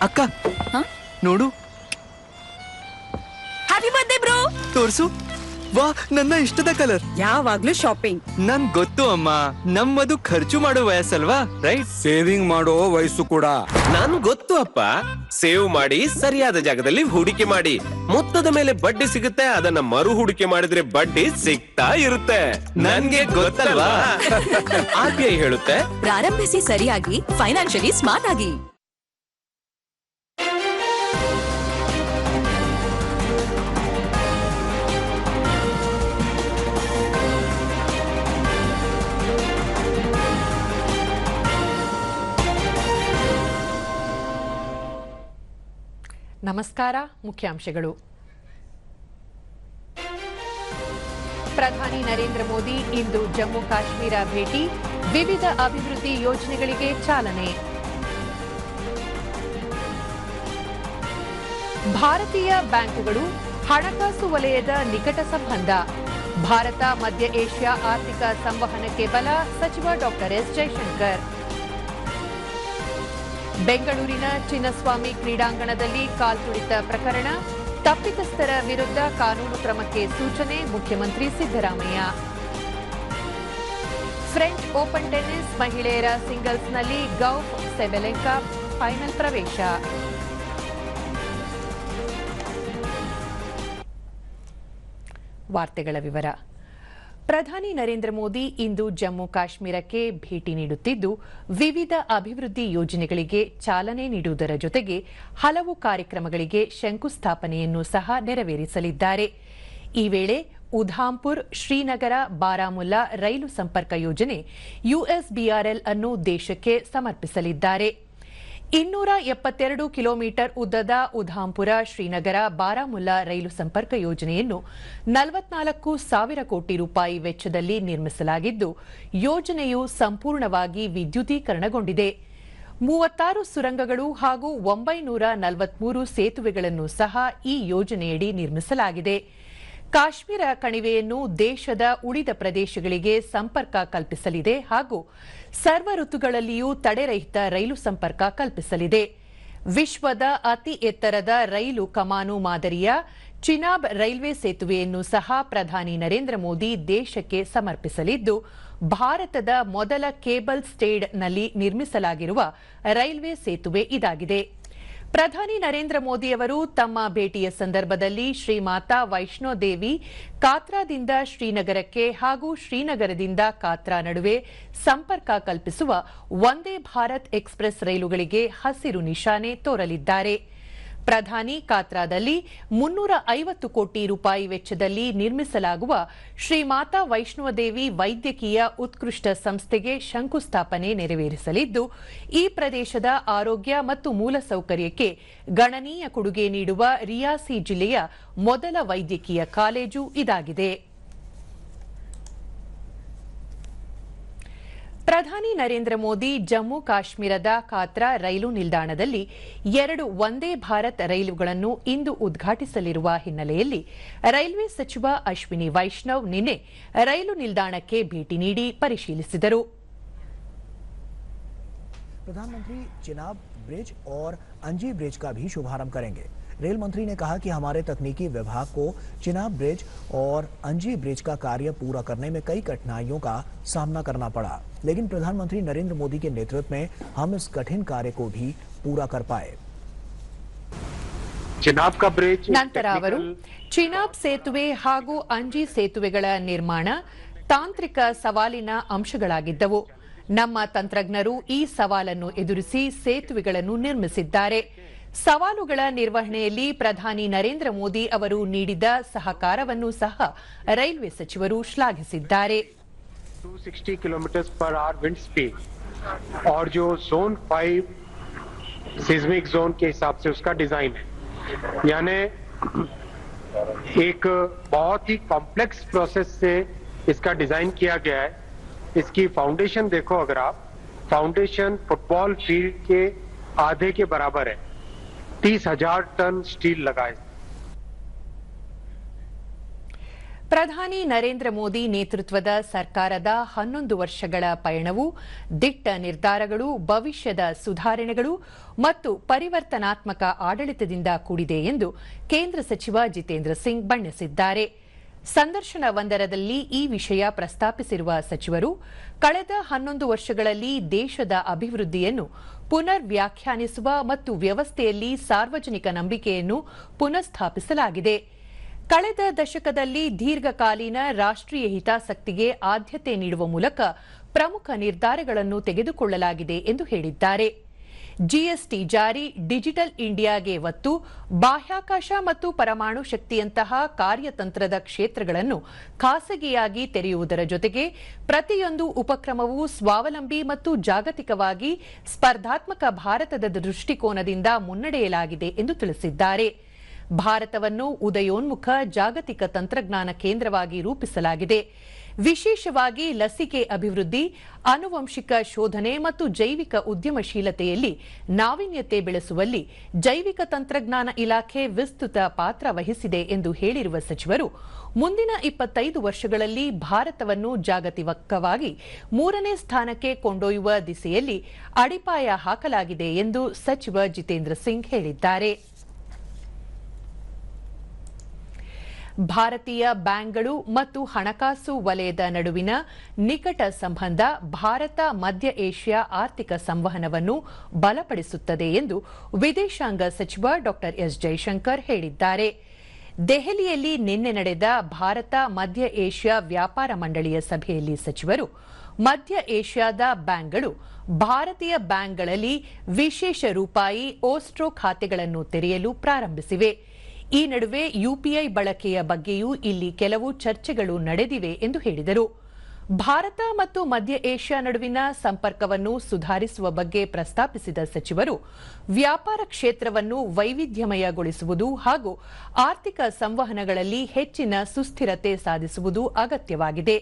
ಅಕ್ಕ ನೋಡು. Happy birthday bro. ತೋರ್ಸು. ವಾ, ನನ್ನ ಇಷ್ಟದ ಕಲರ್. ಯಾವಾಗ್ಲೂ ಶಾಪಿಂಗ್. ನನ್ ಗೊತ್ತು ಅಮ್ಮ, ನಮ್ಮದು ಖರ್ಚು ಮಾಡೋ ವಯಸ್ಸಲ್ವಾ, ರೈಟ್? ಸೇವಿಂಗ್ ಮಾಡೋ ವಯಸ್ಸು ಕೂಡ. ನನ್ ಗೊತ್ತು ಅಪ್ಪ. ಸೇವ್ ಮಾಡಿ ಸರಿಯಾದ ಜಾಗದಲ್ಲಿ ಹೂಡಿಕೆ ಮಾಡಿ. ಮೊತ್ತದ ಮೇಲೆ ಬಡ್ಡಿ ಸಿಗುತ್ತೆ, ಅದನ್ನ ಮರು ಹೂಡಿಕೆ ಮಾಡಿದ್ರೆ ಬಡ್ಡಿ ಸಿಗ್ತಾ ಇರುತ್ತೆ. ನನ್ಗೆ ಗೊತ್ತಲ್ವಾ? RBI ಹೇಳುತ್ತೆ, ಪ್ರಾರಂಭಿಸಿ ಸರಿಯಾಗಿ, ಫೈನಾನ್ಷಿಯಲಿ ಸ್ಮಾರ್ಟ್ ಆಗಿ. ನಮಸ್ಕಾರ. ಮುಖ್ಯಾಂಶಗಳು. ಪ್ರಧಾನಿ ನರೇಂದ್ರ ಮೋದಿ ಇಂದು ಜಮ್ಮು ಕಾಶ್ಮೀರ ಭೇಟಿ, ವಿವಿಧ ಅಭಿವೃದ್ಧಿ ಯೋಜನೆಗಳಿಗೆ ಚಾಲನೆ. ಭಾರತೀಯ ಬ್ಯಾಂಕುಗಳು ಹಣಕಾಸು ವಲಯದ ನಿಕಟ ಸಂಬಂಧ, ಭಾರತ ಮಧ್ಯ ಏಷ್ಯಾ ಆರ್ಥಿಕ ಸಂವಹನಕ್ಕೆ ಬಲ, ಸಚಿವ ಡಾಕ್ಟರ್ ಎಸ್ ಜೈಶಂಕರ್. ಬೆಂಗಳೂರಿನ ಚಿನ್ನಸ್ವಾಮಿ ಕ್ರೀಡಾಂಗಣದಲ್ಲಿ ಕಾಲ್ತುಳಿತ ಪ್ರಕರಣ, ತಪ್ಪಿತಸ್ಥರ ವಿರುದ್ಧ ಕಾನೂನು ಕ್ರಮಕ್ಕೆ ಸೂಚನೆ, ಮುಖ್ಯಮಂತ್ರಿ ಸಿದ್ದರಾಮಯ್ಯ. ಫ್ರೆಂಚ್ ಓಪನ್ ಟೆನ್ನಿಸ್ ಮಹಿಳೆಯರ ಸಿಂಗಲ್ಸ್ನಲ್ಲಿ ಗೌಫ್ ಸೆಬೆಲೆಂಕಾ ಫೈನಲ್ ಪ್ರವೇಶ. ವಾರ್ತೆಗಳ ವಿವರ. ಪ್ರಧಾನಿ ನರೇಂದ್ರ ಮೋದಿ ಇಂದು ಜಮ್ಮು ಕಾಶ್ಮೀರಕ್ಕೆ ಭೇಟಿ ನೀಡುತ್ತಿದ್ದು, ವಿವಿಧ ಅಭಿವೃದ್ಧಿ ಯೋಜನೆಗಳಿಗೆ ಚಾಲನೆ ನೀಡುವುದರ ಜೊತೆಗೆ ಹಲವು ಕಾರ್ಯಕ್ರಮಗಳಿಗೆ ಶಂಕುಸ್ಥಾಪನೆಯನ್ನು ಸಹ ನೆರವೇರಿಸಲಿದ್ದಾರೆ. ಈ ವೇಳೆ ಉಧಾಂಪುರ್ ಶ್ರೀನಗರ ಬಾರಾಮುಲ್ಲಾ ರೈಲು ಸಂಪರ್ಕ ಯೋಜನೆ USBRL ಅನ್ನು ದೇಶಕ್ಕೆ ಸಮರ್ಪಿಸಲಿದ್ದಾರೆ. 272 ಕಿಲೋಮೀಟರ್ ಉದ್ದದ ಉಧಾಂಪುರ ಶ್ರೀನಗರ ಬಾರಾಮುಲ್ಲಾ ರೈಲು ಸಂಪರ್ಕ ಯೋಜನೆಯನ್ನು 44,000 ಕೋಟಿ ರೂಪಾಯಿ ವೆಚ್ಚದಲ್ಲಿ ನಿರ್ಮಿಸಲಾಗಿದ್ದು, ಯೋಜನೆಯು ಸಂಪೂರ್ಣವಾಗಿ ವಿದ್ಯುದೀಕರಣಗೊಂಡಿದೆ. 36 ಸುರಂಗಗಳು ಹಾಗೂ 943 ಸೇತುವೆಗಳನ್ನು ಸಹ ಈ ಯೋಜನೆಯಡಿ ನಿರ್ಮಿಸಲಾಗಿದೆ. ಕಾಶ್ಮೀರ ಕಣಿವೆಯನ್ನು ದೇಶದ ಉಳಿದ ಪ್ರದೇಶಗಳಿಗೆ ಸಂಪರ್ಕ ಕಲ್ಪಿಸಲಿದೆ ಹಾಗೂ ಸರ್ವ ಋತುಗಳಲ್ಲಿಯೂ ತಡೆರಹಿತ ರೈಲು ಸಂಪರ್ಕ ಕಲ್ಪಿಸಲಿದೆ. ವಿಶ್ವದ ಅತಿ ಎತ್ತರದ ರೈಲು ಕಮಾನು ಮಾದರಿಯ ಚಿನಾಬ್ ರೈಲ್ವೆ ಸೇತುವೆಯನ್ನು ಸಹ ಪ್ರಧಾನಿ ನರೇಂದ್ರ ಮೋದಿ ದೇಶಕ್ಕೆ ಸಮರ್ಪಿಸಲಿದ್ದು, ಭಾರತದ ಮೊದಲ ಕೇಬಲ್ ಸ್ಟೇಡ್ನಲ್ಲಿ ನಿರ್ಮಿಸಲಾಗಿರುವ ರೈಲ್ವೆ ಸೇತುವೆ ಇದಾಗಿದೆ. ಪ್ರಧಾನಿ ನರೇಂದ್ರ ಮೋದಿ ಅವರು ತಮ್ಮ ಭೇಟಿಯ ಸಂದರ್ಭದಲ್ಲಿ ಶ್ರೀಮಾತಾ ವೈಷ್ಣೋ ದೇವಿ ಕಾತ್ರಾದಿಂದ ಶ್ರೀನಗರಕ್ಕೆ ಹಾಗೂ ಶ್ರೀನಗರದಿಂದ ಕಾತ್ರಾ ನಡುವೆ ಸಂಪರ್ಕ ಕಲ್ಪಿಸುವ ವಂದೇ ಭಾರತ್ ಎಕ್ಸ್ಪ್ರೆಸ್ ರೈಲುಗಳಿಗೆ ಹಸಿರು ನಿಶಾನೆ ತೋರಲಿದ್ದಾರೆ. ಪ್ರಧಾನಿ ಕಾತ್ರಾದಲ್ಲಿ 350 ಕೋಟಿ ರೂಪಾಯಿ ವೆಚ್ಚದಲ್ಲಿ ನಿರ್ಮಿಸಲಾಗುವ ಶ್ರೀಮಾತಾ ವೈಷ್ಣೋದೇವಿ ವೈದ್ಯಕೀಯ ಉತ್ಕೃಷ್ಟ ಸಂಸ್ಥೆಗೆ ಶಂಕುಸ್ಥಾಪನೆ ನೆರವೇರಿಸಲಿದ್ದು, ಈ ಪ್ರದೇಶದ ಆರೋಗ್ಯ ಮತ್ತು ಮೂಲಸೌಕರ್ಯಕ್ಕೆ ಗಣನೀಯ ಕೊಡುಗೆ ನೀಡುವ ರಿಯಾಸಿ ಜಿಲ್ಲೆಯ ಮೊದಲ ವೈದ್ಯಕೀಯ ಕಾಲೇಜು ಇದಾಗಿದೆ. ಪ್ರಧಾನಿ ನರೇಂದ್ರ ಮೋದಿ ಜಮ್ಮು ಕಾಶ್ಮೀರದ ಕಾತ್ರಾ ರೈಲು ನಿಲ್ದಾಣದಲ್ಲಿ 2 ವಂದೇ ಭಾರತ್ ರೈಲುಗಳನ್ನು ಇಂದು ಉದ್ಘಾಟಿಸಲಿರುವ ಹಿನ್ನೆಲೆಯಲ್ಲಿ ರೈಲ್ವೆ ಸಚಿವ ಅಶ್ವಿನಿ ವೈಷ್ಣವ್ ನಿನ್ನೆ ರೈಲು ನಿಲ್ದಾಣಕ್ಕೆ ಭೇಟಿ ನೀಡಿ ಪರಿಶೀಲಿಸಿದರು. प्रधानमंत्री चिनाब ब्रिज और अंजी ब्रिज का भी शुभारंभ करेंगे। रेल मंत्री ने कहा कि हमारे तकनीकी विभाग को चिनाब ब्रिज और अंजी ब्रिज का कार्य पूरा करने में कई कठिनाइयों का सामना करना पड़ा, लेकिन प्रधानमंत्री नरेंद्र मोदी के नेतृत्व में हम इस कठिन कार्य को भी पूरा कर पाए। चिनाब का ब्रिज ನಂತರ ಅವರು ಚಿನಾಬ್ ಸೇತುವೆ ಹಾಗೂ ಅಂಜಿ ಸೇತುವೆಗಳ ನಿರ್ಮಾಣ ತಾಂತ್ರಿಕ ಸವಾಲಿನ ಅಂಶಗಳಾಗಿದ್ದವು. ನಮ್ಮ ತಂತ್ರಜ್ಞರು ಈ ಸವಾಲನ್ನು ಎದುರಿಸಿ ಸೇತುವೆಗಳನ್ನು ನಿರ್ಮಿಸಿದ್ದಾರೆ. ಸವಾಲುಗಳ ನಿರ್ವಹಣೆಯಲ್ಲಿ ಪ್ರಧಾನಿ ನರೇಂದ್ರ ಮೋದಿ ಅವರು ನೀಡಿದ ಸಹಕಾರವನ್ನು ಸಹ ರೈಲ್ವೆ ಸಚಿವರು ಶ್ಲಾಘಿಸಿದ್ದಾರೆ. 260 kilometre per hour wind speed और जो जोन 5 सिस्मिक जोन के हिसाब से उसका डिजाइन है, यानी एक बहुत ही कॉम्प्लेक्स प्रोसेस से इसका डिजाइन किया गया है. इसकी फाउंडेशन देखो, अगर आप फाउंडेशन फुटबॉल फील्ड के आधे के बराबर है. 30,000 टन स्टील लगा है. ಪ್ರಧಾನಿ ನರೇಂದ್ರ ಮೋದಿ ನೇತೃತ್ವದ ಸರ್ಕಾರದ 11 ವರ್ಷಗಳ ಪಯಣವು ದಿಟ್ಟ ನಿರ್ಧಾರಗಳು, ಭವಿಷ್ಯದ ಸುಧಾರಣೆಗಳು ಮತ್ತು ಪರಿವರ್ತನಾತ್ಮಕ ಆಡಳಿತದಿಂದ ಕೂಡಿದೆ ಎಂದು ಕೇಂದ್ರ ಸಚಿವ ಜಿತೇಂದ್ರ ಸಿಂಗ್ ಬಣ್ಣಿಸಿದ್ದಾರೆ. ಸಂದರ್ಶನವೊಂದರಲ್ಲಿ ಈ ವಿಷಯ ಪ್ರಸ್ತಾಪಿಸಿರುವ ಸಚಿವರು, ಕಳೆದ 11 ವರ್ಷಗಳಲ್ಲಿ ದೇಶದ ಅಭಿವೃದ್ಧಿಯನ್ನು ಪುನರ್ ವ್ಯಾಖ್ಯಾನಿಸುವ ಮತ್ತು ವ್ಯವಸ್ಥೆಯಲ್ಲಿ ಸಾರ್ವಜನಿಕ ನಂಬಿಕೆಯನ್ನು ಪುನಃಸ್ಥಾಪಿಸಲಾಗಿದೆ. ಕಳೆದ ದಶಕದಲ್ಲಿ ದೀರ್ಘಕಾಲೀನ ರಾಷ್ಟ್ರೀಯ ಹಿತಾಸಕ್ತಿಗೆ ಆದ್ಯತೆ ನೀಡುವ ಮೂಲಕ ಪ್ರಮುಖ ನಿರ್ಧಾರಗಳನ್ನು ತೆಗೆದುಕೊಳ್ಳಲಾಗಿದೆ ಎಂದು ಹೇಳಿದ್ದಾರೆ. ಜಿಎಸ್ಟಿ ಜಾರಿ, ಡಿಜಿಟಲ್ ಇಂಡಿಯಾಗೆ ಒತ್ತು, ಬಾಹ್ಯಾಕಾಶ ಮತ್ತು ಪರಮಾಣು ಶಕ್ತಿಯಂತಹ ಕಾರ್ಯತಂತ್ರದ ಕ್ಷೇತ್ರಗಳನ್ನು ಖಾಸಗಿಯಾಗಿ ತೆರೆಯುವುದರ ಜೊತೆಗೆ ಪ್ರತಿಯೊಂದು ಉಪಕ್ರಮವು ಸ್ವಾವಲಂಬಿ ಮತ್ತು ಜಾಗತಿಕವಾಗಿ ಸ್ಪರ್ಧಾತ್ಮಕ ಭಾರತದ ದೃಷ್ಟಿಕೋನದಿಂದ ಮುನ್ನಡೆಯಲಾಗಿದೆ ಎಂದು ತಿಳಿಸಿದ್ದಾರೆ. ಭಾರತವನ್ನು ಉದಯೋನ್ಮುಖ ಜಾಗತಿಕ ತಂತ್ರಜ್ಞಾನ ಕೇಂದ್ರವಾಗಿ ರೂಪಿಸಲಾಗಿದೆ. ವಿಶೇಷವಾಗಿ ಲಸಿಕೆ ಅಭಿವೃದ್ಧಿ, ಆನುವಂಶಿಕ ಶೋಧನೆ ಮತ್ತು ಜೈವಿಕ ಉದ್ಯಮಶೀಲತೆಯಲ್ಲಿ ನಾವೀನ್ಯತೆ ಬೆಳೆಸುವಲ್ಲಿ ಜೈವಿಕ ತಂತ್ರಜ್ಞಾನ ಇಲಾಖೆ ವಿಸ್ತೃತ ಪಾತ್ರ ವಹಿಸಿದೆ ಎಂದು ಹೇಳಿರುವ ಸಚಿವರು, ಮುಂದಿನ 25 ವರ್ಷಗಳಲ್ಲಿ ಭಾರತವನ್ನು ಜಾಗತಿಕವಾಗಿ 3ನೇ ಸ್ಥಾನಕ್ಕೆ ಕೊಂಡೊಯ್ಯುವ ದಿಸೆಯಲ್ಲಿ ಅಡಿಪಾಯ ಹಾಕಲಾಗಿದೆ ಎಂದು ಸಚಿವ ಜಿತೇಂದ್ರ ಸಿಂಗ್ ಹೇಳಿದ್ದಾರೆ. ಭಾರತೀಯ ಬ್ಯಾಂಕ್ಗಳು ಮತ್ತು ಹಣಕಾಸು ವಲಯದ ನಡುವಿನ ನಿಕಟ ಸಂಬಂಧ ಭಾರತ ಮಧ್ಯ ಏಷ್ಯಾ ಆರ್ಥಿಕ ಸಂವಹನವನ್ನು ಬಲಪಡಿಸುತ್ತದೆ ಎಂದು ವಿದೇಶಾಂಗ ಸಚಿವ ಡಾ ಎಸ್ ಜೈಶಂಕರ್ ಹೇಳಿದ್ದಾರೆ. ದೆಹಲಿಯಲ್ಲಿ ನಿನ್ನೆ ನಡೆದ ಭಾರತ ಮಧ್ಯ ಏಷ್ಯಾ ವ್ಯಾಪಾರ ಮಂಡಳಿಯ ಸಭೆಯಲ್ಲಿ ಸಚಿವರು, ಮಧ್ಯ ಏಷ್ಯಾದ ಬ್ಯಾಂಕ್ಗಳು ಭಾರತೀಯ ಬ್ಯಾಂಕ್ಗಳಲ್ಲಿ ವಿಶೇಷ ರೂಪಾಯಿ ಓಸ್ಟ್ರೋ ಖಾತೆಗಳನ್ನು ತೆರೆಯಲು ಪ್ರಾರಂಭಿಸಿವೆ. ಈ ನಡುವೆ ಯುಪಿಐ ಬಳಕೆಯ ಬಗ್ಗೆಯೂ ಇಲ್ಲಿ ಕೆಲವು ಚರ್ಚೆಗಳು ನಡೆದಿವೆ ಎಂದು ಹೇಳಿದರು. ಭಾರತ ಮತ್ತು ಮಧ್ಯ ಏಷ್ಯಾ ನಡುವಿನ ಸಂಪರ್ಕವನ್ನು ಸುಧಾರಿಸುವ ಬಗ್ಗೆ ಪ್ರಸ್ತಾಪಿಸಿದ ಸಚಿವರು, ವ್ಯಾಪಾರ ಕ್ಷೇತ್ರವನ್ನು ವೈವಿಧ್ಯಮಯಗೊಳಿಸುವುದು ಹಾಗೂ ಆರ್ಥಿಕ ಸಂವಹನಗಳಲ್ಲಿ ಹೆಚ್ಚಿನ ಸುಸ್ಥಿರತೆ ಸಾಧಿಸುವುದು ಅಗತ್ಯವಾಗಿದೆ.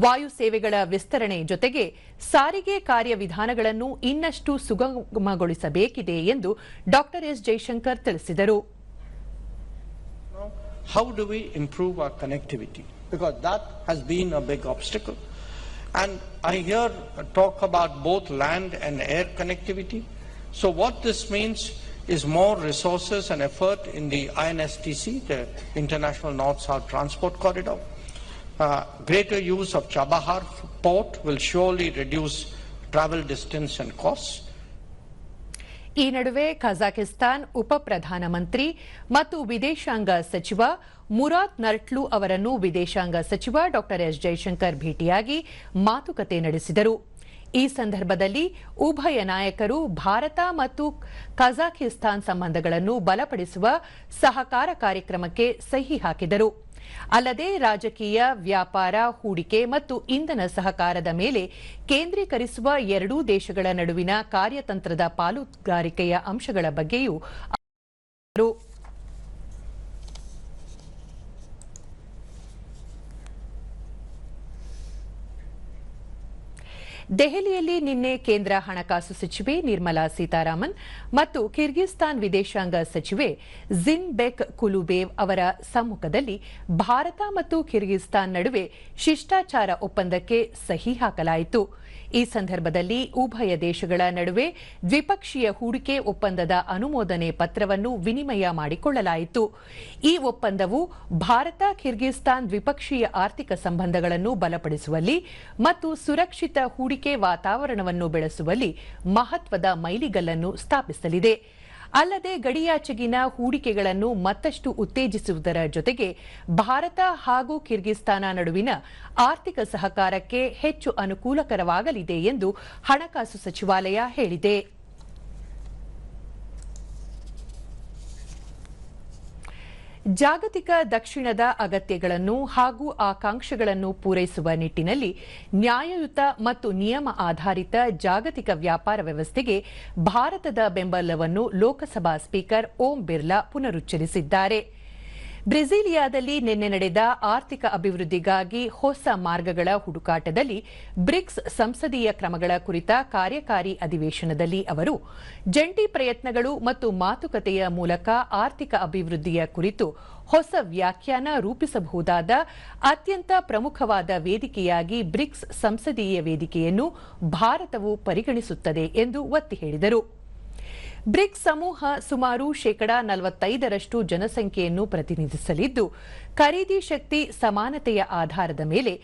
ವಾಯು ಸೇವೆಗಳ ವಿಸ್ತರಣೆ ಜೊತೆಗೆ ಸಾರಿಗೆ ಕಾರ್ಯವಿಧಾನಗಳನ್ನು ಇನ್ನಷ್ಟು ಸುಗಮಗೊಳಿಸಬೇಕಿದೆ ಎಂದು ಡಾ ಎಸ್ ಜೈಶಂಕರ್ ತಿಳಿಸಿದರು. How do we improve our connectivity? Because that has been a big obstacle. And I hear talk about both land and air connectivity. So what this means is more resources and effort in the INSTC, the International North-South Transport Corridor. Greater use of Chabahar port will surely reduce travel distance and costs. ಈ ನಡುವೆ ಕಜಾಕಿಸ್ತಾನ್ ಉಪ ಪ್ರಧಾನಮಂತ್ರಿ ಮತ್ತು ವಿದೇಶಾಂಗ ಸಚಿವ ಮುರಾದ್ ನರ್ಟ್ಲು ಅವರನ್ನು ವಿದೇಶಾಂಗ ಸಚಿವ ಡಾ ಎಸ್ ಜೈಶಂಕರ್ ಭೇಟಿಯಾಗಿ ಮಾತುಕತೆ ನಡೆಸಿದರು. ಈ ಸಂದರ್ಭದಲ್ಲಿ ಉಭಯ ನಾಯಕರು ಭಾರತ ಮತ್ತು ಕಜಾಕಿಸ್ತಾನ್ ಸಂಬಂಧಗಳನ್ನು ಬಲಪಡಿಸುವ ಸಹಕಾರ ಕಾರ್ಯಕ್ರಮಕ್ಕೆ ಸಹಿ ಹಾಕಿದರು. ಅಲ್ಲದೆ ರಾಜಕೀಯ, ವ್ಯಾಪಾರ, ಹೂಡಿಕೆ ಮತ್ತು ಇಂಧನ ಸಹಕಾರದ ಮೇಲೆ ಕೇಂದ್ರೀಕರಿಸುವ ಎರಡೂ ದೇಶಗಳ ನಡುವಿನ ಕಾರ್ಯತಂತ್ರದ ಪಾಲುದಾರಿಕೆಯ ಅಂಶಗಳ ಬಗ್ಗೆಯೂ ದೆಹಲಿಯಲ್ಲಿ ನಿನ್ನೆ ಕೇಂದ್ರ ಹಣಕಾಸು ಸಚಿವೆ ನಿರ್ಮಲಾ ಸೀತಾರಾಮನ್ ಮತ್ತು ಕಿರ್ಗಿಸ್ತಾನ್ ವಿದೇಶಾಂಗ ಸಚಿವೆ ಜಿನ್ಬೆಕ್ ಕುಲುಬೇವ್ ಅವರ ಸಮ್ಮುಖದಲ್ಲಿ ಭಾರತ ಮತ್ತು ಕಿರ್ಗಿಸ್ತಾನ್ ನಡುವೆ ಶಿಷ್ಟಾಚಾರ ಒಪ್ಪಂದಕ್ಕೆ ಸಹಿ ಹಾಕಲಾಯಿತು. ಈ ಸಂದರ್ಭದಲ್ಲಿ ಉಭಯ ದೇಶಗಳ ನಡುವೆ ದ್ವಿಪಕ್ಷೀಯ ಹೂಡಿಕೆ ಒಪ್ಪಂದದ ಅನುಮೋದನೆ ಪತ್ರವನ್ನು ವಿನಿಮಯ ಮಾಡಿಕೊಳ್ಳಲಾಯಿತು. ಈ ಒಪ್ಪಂದವು ಭಾರತ ಕಿರ್ಗಿಸ್ತಾನ್ ದ್ವಿಪಕ್ಷೀಯ ಆರ್ಥಿಕ ಸಂಬಂಧಗಳನ್ನು ಬಲಪಡಿಸುವಲ್ಲಿ ಮತ್ತು ಸುರಕ್ಷಿತ ಹೂಡಿಕೆ ವಾತಾವರಣವನ್ನು ಬೆಳೆಸುವಲ್ಲಿ ಮಹತ್ವದ ಮೈಲಿಗಲ್ಲನ್ನು ಸ್ಥಾಪಿಸಲಿದೆ. ಅಲ್ಲದೆ ಗಡಿಯಾಚೆಗಿನ ಹೂಡಿಕೆಗಳನ್ನು ಮತ್ತಷ್ಟು ಉತ್ತೇಜಿಸುವುದರ ಜೊತೆಗೆ ಭಾರತ ಹಾಗೂ ಕಿರ್ಗಿಸ್ತಾನ ನಡುವಿನ ಆರ್ಥಿಕ ಸಹಕಾರಕ್ಕೆ ಹೆಚ್ಚು ಅನುಕೂಲಕರವಾಗಲಿದೆ ಎಂದು ಹಣಕಾಸು ಸಚಿವಾಲಯ ಹೇಳಿದೆ. ಜಾಗತಿಕ ದಕ್ಷಿಣದ ಅಗತ್ಯಗಳನ್ನು ಹಾಗೂ ಆಕಾಂಕ್ಷೆಗಳನ್ನು ಪೂರೈಸುವ ನಿಟ್ಟಿನಲ್ಲಿ ನ್ಯಾಯಯುತ ಮತ್ತು ನಿಯಮ ಆಧಾರಿತ ಜಾಗತಿಕ ವ್ಯಾಪಾರ ವ್ಯವಸ್ಥೆಗೆ ಭಾರತದ ಬೆಂಬಲವನ್ನು ಲೋಕಸಭಾ ಸ್ಪೀಕರ್ ಓಂ ಬಿರ್ಲಾ ಪುನರುಚ್ಚರಿಸಿದ್ದಾರೆ. ಬ್ರೆಜಿಲಿಯಾದಲ್ಲಿ ನಿನ್ನೆ ನಡೆದ ಆರ್ಥಿಕ ಅಭಿವೃದ್ಧಿಗಾಗಿ ಹೊಸ ಮಾರ್ಗಗಳ ಹುಡುಕಾಟದಲ್ಲಿ ಬ್ರಿಕ್ಸ್ ಸಂಸದೀಯ ಕ್ರಮಗಳ ಕುರಿತ ಕಾರ್ಯಕಾರಿ ಅಧಿವೇಶನದಲ್ಲಿ ಅವರು ಜಂಟಿ ಪ್ರಯತ್ನಗಳು ಮತ್ತು ಮಾತುಕತೆಯ ಮೂಲಕ ಆರ್ಥಿಕ ಅಭಿವೃದ್ಧಿಯ ಕುರಿತು ಹೊಸ ವ್ಯಾಖ್ಯಾನ ರೂಪಿಸಬಹುದಾದ ಅತ್ಯಂತ ಪ್ರಮುಖವಾದ ವೇದಿಕೆಯಾಗಿ ಬ್ರಿಕ್ಸ್ ಸಂಸದೀಯ ವೇದಿಕೆಯನ್ನು ಭಾರತವು ಪರಿಗಣಿಸುತ್ತದೆ ಎಂದು ಒತ್ತಿ ಹೇಳಿದರು. ಬ್ರಿಕ್ಸ್ ಸಮೂಹ ಸುಮಾರು 45% ಜನಸಂಖ್ಯೆಯನ್ನು ಪ್ರತಿನಿಧಿಸಲಿದ್ದು, ಖರೀದಿ ಶಕ್ತಿ ಸಮಾನತೆಯ ಆಧಾರದ ಮೇಲೆ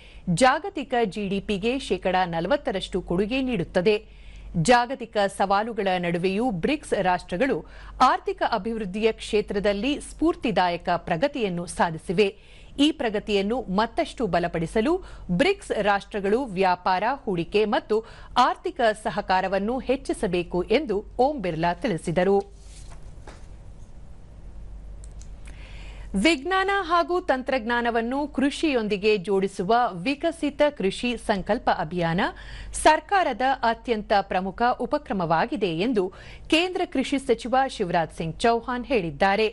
ಜಾಗತಿಕ ಜಿಡಿಪಿಗೆ 40% ಕೊಡುಗೆ ನೀಡುತ್ತದೆ. ಜಾಗತಿಕ ಸವಾಲುಗಳ ನಡುವೆಯೂ ಬ್ರಿಕ್ಸ್ ರಾಷ್ಟ್ರಗಳು ಆರ್ಥಿಕ ಅಭಿವೃದ್ಧಿಯ ಕ್ಷೇತ್ರದಲ್ಲಿ ಸ್ಫೂರ್ತಿದಾಯಕ ಪ್ರಗತಿಯನ್ನು ಸಾಧಿಸಿವೆ. ಈ ಪ್ರಗತಿಯನ್ನು ಮತ್ತಷ್ಟು ಬಲಪಡಿಸಲು ಬ್ರಿಕ್ಸ್ ರಾಷ್ಟ್ರಗಳು ವ್ಯಾಪಾರ, ಹೂಡಿಕೆ ಮತ್ತು ಆರ್ಥಿಕ ಸಹಕಾರವನ್ನು ಹೆಚ್ಚಿಸಬೇಕು ಎಂದು ಓಂ ಬಿರ್ಲಾ ತಿಳಿಸಿದರು. ವಿಜ್ಞಾನ ಹಾಗೂ ತಂತ್ರಜ್ಞಾನವನ್ನು ಕೃಷಿಯೊಂದಿಗೆ ಜೋಡಿಸುವ ವಿಕಸಿತ ಕೃಷಿ ಸಂಕಲ್ಪ ಅಭಿಯಾನ ಸರ್ಕಾರದ ಅತ್ಯಂತ ಪ್ರಮುಖ ಉಪಕ್ರಮವಾಗಿದೆ ಎಂದು ಕೇಂದ್ರ ಕೃಷಿ ಸಚಿವ ಶಿವರಾಜ್ ಸಿಂಗ್ ಚೌಹಾಣ್ ಹೇಳಿದ್ದಾರೆ.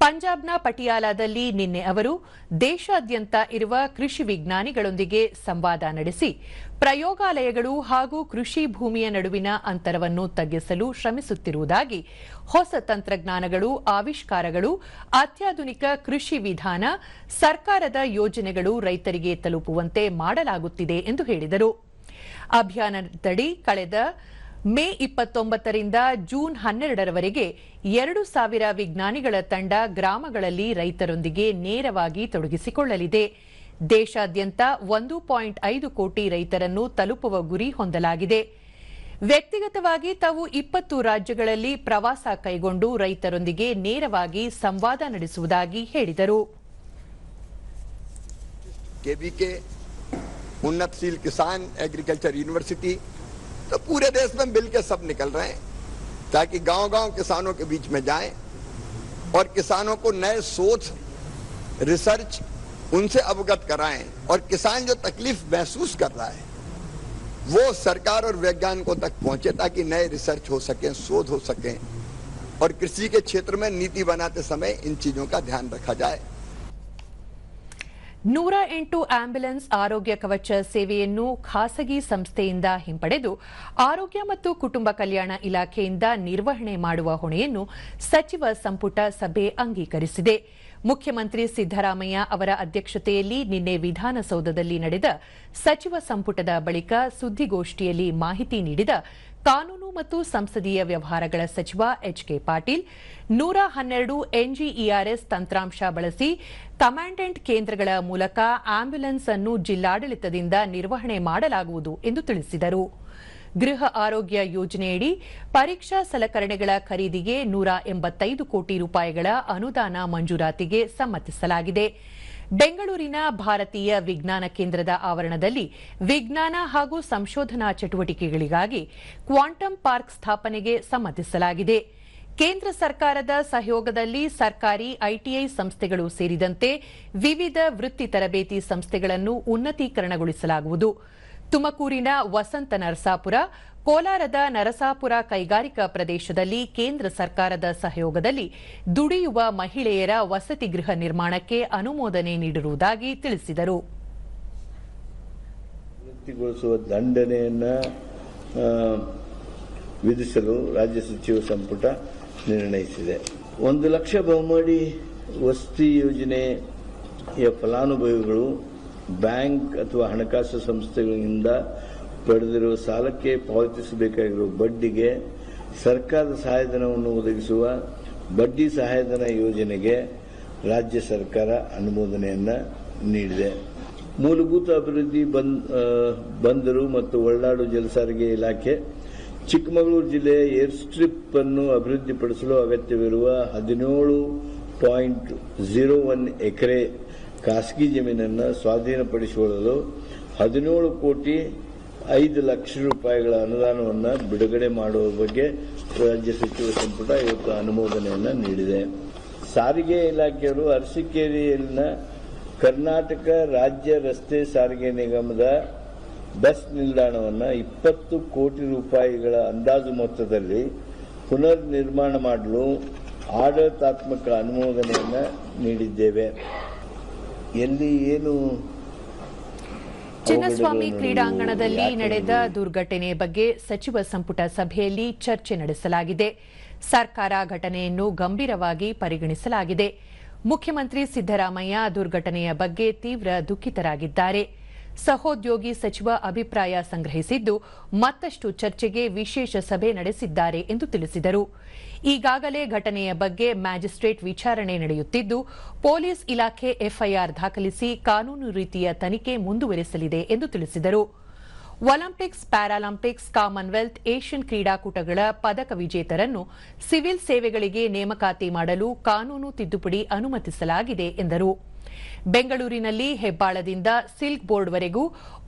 ಪಂಜಾಬ್ನ ಪಟಿಯಾಲಾದಲ್ಲಿ ನಿನ್ನೆ ಅವರು ದೇಶಾದ್ಯಂತ ಇರುವ ಕೃಷಿ ವಿಜ್ಞಾನಿಗಳೊಂದಿಗೆ ಸಂವಾದ ನಡೆಸಿ ಪ್ರಯೋಗಾಲಯಗಳು ಹಾಗೂ ಕೃಷಿ ಭೂಮಿಯ ನಡುವಿನ ಅಂತರವನ್ನು ತಗ್ಗಿಸಲು ಶ್ರಮಿಸುತ್ತಿರುವುದಾಗಿ, ಹೊಸ ತಂತ್ರಜ್ಞಾನಗಳು, ಆವಿಷ್ಕಾರಗಳು, ಅತ್ಯಾಧುನಿಕ ಕೃಷಿ ವಿಧಾನ, ಸರ್ಕಾರದ ಯೋಜನೆಗಳು ರೈತರಿಗೆ ತಲುಪುವಂತೆ ಮಾಡಲಾಗುತ್ತಿದೆ ಎಂದು ಹೇಳಿದರು. ಅಭಿಯಾನದಡಿ ಕಳೆದ ಮೇ 29ರಿಂದ ಜೂನ್ 12ರವರೆಗೆ 2,000 ವಿಜ್ಞಾನಿಗಳ ತಂಡ ಗ್ರಾಮಗಳಲ್ಲಿ ರೈತರೊಂದಿಗೆ ನೇರವಾಗಿ ತೊಡಗಿಸಿಕೊಳ್ಳಲಿದೆ. ದೇಶಾದ್ಯಂತ 1.5 ಕೋಟಿ ರೈತರನ್ನು ತಲುಪುವ ಗುರಿ ಹೊಂದಲಾಗಿದೆ. ವ್ಯಕ್ತಿಗತವಾಗಿ ತಾವು 20 ರಾಜ್ಯಗಳಲ್ಲಿ ಪ್ರವಾಸ ಕೈಗೊಂಡು ರೈತರೊಂದಿಗೆ ನೇರವಾಗಿ ಸಂವಾದ ನಡೆಸುವುದಾಗಿ ಹೇಳಿದರು. केवीके उन्नतशील किसान एग्रीकल्चर यूनिवर्सिटी तो पूरे देश में मिलकर सब निकल रहे हैं ताकि गांव-गांव किसानों के बीच में जाएं और किसानों को नए शोध, रिसर्च उनसे अवगत कराएं और किसान जो तकलीफ महसूस कर रहा है वो सरकार और वैज्ञानिकों तक पहुंचे ताकि नए रिसर्च हो सके, शोध हो सके और कृषि के क्षेत्र में नीति बनाते समय इन चीजों का ध्यान रखा जाए. 108 ಆಂಬ್ಯುಲೆನ್ಸ್ ಆರೋಗ್ಯ ಕವಚ ಸೇವೆಯನ್ನು ಖಾಸಗಿ ಸಂಸ್ಥೆಯಿಂದ ಹಿಂಪಡೆದು ಆರೋಗ್ಯ ಮತ್ತು ಕುಟುಂಬ ಕಲ್ಯಾಣ ಇಲಾಖೆಯಿಂದ ನಿರ್ವಹಣೆ ಮಾಡುವ ಹೊಣೆಯನ್ನು ಸಚಿವ ಸಂಪುಟ ಸಭೆ ಅಂಗೀಕರಿಸಿದೆ. ಮುಖ್ಯಮಂತ್ರಿ ಸಿದ್ದರಾಮಯ್ಯ ಅವರ ಅಧ್ಯಕ್ಷತೆಯಲ್ಲಿ ನಿನ್ನೆ ವಿಧಾನಸೌಧದಲ್ಲಿ ನಡೆದ ಸಚಿವ ಸಂಪುಟದ ಬಳಿಕ ಸುದ್ದಿಗೋಷ್ಠಿಯಲ್ಲಿ ಮಾಹಿತಿ ನೀಡಿದ ಕಾನೂನು ಮತ್ತು ಸಂಸದೀಯ ವ್ಯವಹಾರಗಳ ಸಚಿವ ಎಚ್ಕೆ ಪಾಟೀಲ್, 112 ಎನ್ಜಿಇಆರ್ಎಸ್ ತಂತ್ರಾಂಶ ಬಳಸಿ ಕಮಾಂಡೆಂಟ್ ಕೇಂದ್ರಗಳ ಮೂಲಕ ಆಂಬ್ಯುಲೆನ್ಸ್ ಅನ್ನು ಜಿಲ್ಲಾಡಳಿತದಿಂದ ನಿರ್ವಹಣೆ ಮಾಡಲಾಗುವುದು ಎಂದು ತಿಳಿಸಿದರು. ಗೃಹ ಆರೋಗ್ಯ ಯೋಜನೆಯಡಿ ಪರೀಕ್ಷಾ ಸಲಕರಣೆಗಳ ಖರೀದಿಗೆ 185 ಕೋಟಿ ರೂಪಾಯಿಗಳ ಅನುದಾನ ಮಂಜೂರಾತಿಗೆ ಸಮ್ಮತಿಸಲಾಗಿದೆ. ಬೆಂಗಳೂರಿನ ಭಾರತೀಯ ವಿಜ್ಞಾನ ಕೇಂದ್ರದ ಆವರಣದಲ್ಲಿ ವಿಜ್ಞಾನ ಹಾಗೂ ಸಂಶೋಧನಾ ಚಟುವಟಿಕೆಗಳಿಗಾಗಿ ಕ್ವಾಂಟಮ್ ಪಾರ್ಕ್ ಸ್ಥಾಪನೆಗೆ ಸಮ್ಮತಿಸಲಾಗಿದೆ. ಕೇಂದ್ರ ಸರ್ಕಾರದ ಸಹಯೋಗದಲ್ಲಿ ಸರ್ಕಾರಿ ಐಟಿಐ ಸಂಸ್ಥೆಗಳು ಸೇರಿದಂತೆ ವಿವಿಧ ವೃತ್ತಿ ತರಬೇತಿ ಸಂಸ್ಥೆಗಳನ್ನು ಉನ್ನತೀಕರಣಗೊಳಿಸಲಾಗುವುದು. ತುಮಕೂರಿನ ವಸಂತ ನರಸಾಪುರ, ಕೋಲಾರದ ನರಸಾಪುರ ಕೈಗಾರಿಕಾ ಪ್ರದೇಶದಲ್ಲಿ ಕೇಂದ್ರ ಸರ್ಕಾರದ ಸಹಯೋಗದಲ್ಲಿ ದುಡಿಯುವ ಮಹಿಳೆಯರ ವಸತಿ ಗೃಹ ನಿರ್ಮಾಣಕ್ಕೆ ಅನುಮೋದನೆ ನೀಡಿರುವುದಾಗಿ ತಿಳಿಸಿದರು. ದಂಡನೆಯನ್ನು ವಿಧಿಸಲು ರಾಜ್ಯ ಸಚಿವ ಸಂಪುಟ ನಿರ್ಣಯಿಸಿದೆ. 1 ಲಕ್ಷ ಬಹುಮಹಡಿ ವಸತಿ ಯೋಜನೆಯ ಫಲಾನುಭವಿಗಳು ಬ್ಯಾಂಕ್ ಅಥವಾ ಹಣಕಾಸು ಸಂಸ್ಥೆಗಳಿಂದ ಪಡೆದಿರುವ ಸಾಲಕ್ಕೆ ಪಾವತಿಸಬೇಕಾಗಿರುವ ಬಡ್ಡಿಗೆ ಸರ್ಕಾರದ ಸಹಾಯಧನವನ್ನು ಒದಗಿಸುವ ಬಡ್ಡಿ ಸಹಾಯಧನ ಯೋಜನೆಗೆ ರಾಜ್ಯ ಸರ್ಕಾರ ಅನುಮೋದನೆಯನ್ನು ನೀಡಿದೆ. ಮೂಲಭೂತ ಅಭಿವೃದ್ಧಿ ಬಂದರು ಮತ್ತು ಒಳನಾಡು ಜಲಸಾರಿಗೆ ಇಲಾಖೆ ಚಿಕ್ಕಮಗಳೂರು ಜಿಲ್ಲೆಯ ಏರ್ ಸ್ಟ್ರಿಪ್ ಅನ್ನು ಅಭಿವೃದ್ಧಿಪಡಿಸಲು ಅಗತ್ಯವಿರುವ 17.01 ಎಕರೆ ಖಾಸಗಿ ಜಮೀನನ್ನು ಸ್ವಾಧೀನಪಡಿಸಿಕೊಳ್ಳಲು 17 ಕೋಟಿ 5 ಲಕ್ಷ ರೂಪಾಯಿಗಳ ಅನುದಾನವನ್ನು ಬಿಡುಗಡೆ ಮಾಡುವ ಬಗ್ಗೆ ರಾಜ್ಯ ಸಚಿವ ಸಂಪುಟ ಇವತ್ತು ಅನುಮೋದನೆಯನ್ನು ನೀಡಿದೆ. ಸಾರಿಗೆ ಇಲಾಖೆಯವರು ಅರಸೀಕೆರೆಯಲ್ಲಿನ ಕರ್ನಾಟಕ ರಾಜ್ಯ ರಸ್ತೆ ಸಾರಿಗೆ ನಿಗಮದ ಬಸ್ ನಿಲ್ದಾಣವನ್ನು 20 ಕೋಟಿ ರೂಪಾಯಿಗಳ ಅಂದಾಜು ಮೊತ್ತದಲ್ಲಿ ಪುನರ್ ನಿರ್ಮಾಣ ಮಾಡಲು ಆಡಳಿತಾತ್ಮಕ ಅನುಮೋದನೆಯನ್ನು ನೀಡಿದ್ದೇವೆ. ಎಲ್ಲಿ ಏನು ಚಿನ್ನಸ್ವಾಮಿ ಕ್ರೀಡಾಂಗಣದಲ್ಲಿ ನಡೆದ ದುರ್ಘಟನೆ ಬಗ್ಗೆ ಸಚಿವ ಸಂಪುಟ ಸಭೆಯಲ್ಲಿ ಚರ್ಚೆ ನಡೆಸಲಾಗಿದೆ. ಸರ್ಕಾರ ಘಟನೆಯನ್ನು ಗಂಭೀರವಾಗಿ ಪರಿಗಣಿಸಲಾಗಿದೆ. ಮುಖ್ಯಮಂತ್ರಿ ಸಿದ್ದರಾಮಯ್ಯ ದುರ್ಘಟನೆಯ ಬಗ್ಗೆ ತೀವ್ರ ದುಃಖಿತರಾಗಿದ್ದಾರೆ. ಸಹೋದ್ಯೋಗಿ ಸಚಿವ ಅಭಿಪ್ರಾಯ ಸಂಗ್ರಹಿಸಿದ್ದು ಮತ್ತಷ್ಟು ಚರ್ಚೆಗೆ ವಿಶೇಷ ಸಭೆ ನಡೆಸಿದ್ದಾರೆ ಎಂದು ತಿಳಿಸಿದರು. ಈಗಾಗಲೇ ಘಟನೆಯ ಬಗ್ಗೆ ಮ್ಯಾಜಿಸ್ಟ್ರೇಟ್ ವಿಚಾರಣೆ ನಡೆಯುತ್ತಿದ್ದು ಪೊಲೀಸ್ ಇಲಾಖೆ ಎಫ್ಐಆರ್ ದಾಖಲಿಸಿ ಕಾನೂನು ರೀತಿಯ ತನಿಖೆ ಮುಂದುವರೆಸಲಿದೆ ಎಂದು ತಿಳಿಸಿದರು. ಒಲಿಂಪಿಕ್ಸ್, ಪ್ಯಾರಾಲಿಂಪಿಕ್ಸ್, ಕಾಮನ್ವೆಲ್ತ್, ಏಷ್ಯನ್ ಕ್ರೀಡಾಕೂಟಗಳ ಪದಕ ವಿಜೇತರನ್ನು ಸಿವಿಲ್ ಸೇವೆಗಳಿಗೆ ನೇಮಕಾತಿ ಮಾಡಲು ಕಾನೂನು ತಿದ್ದುಪಡಿ ಅನುಮತಿಸಲಾಗಿದೆ ಎಂದರು. ಬೆಂಗಳೂರಿನಲ್ಲಿ ಹೆಬ್ಬಾಳದಿಂದ ಸಿಲ್ಕ್ ಬೋರ್ಡ್ವರೆಗೂ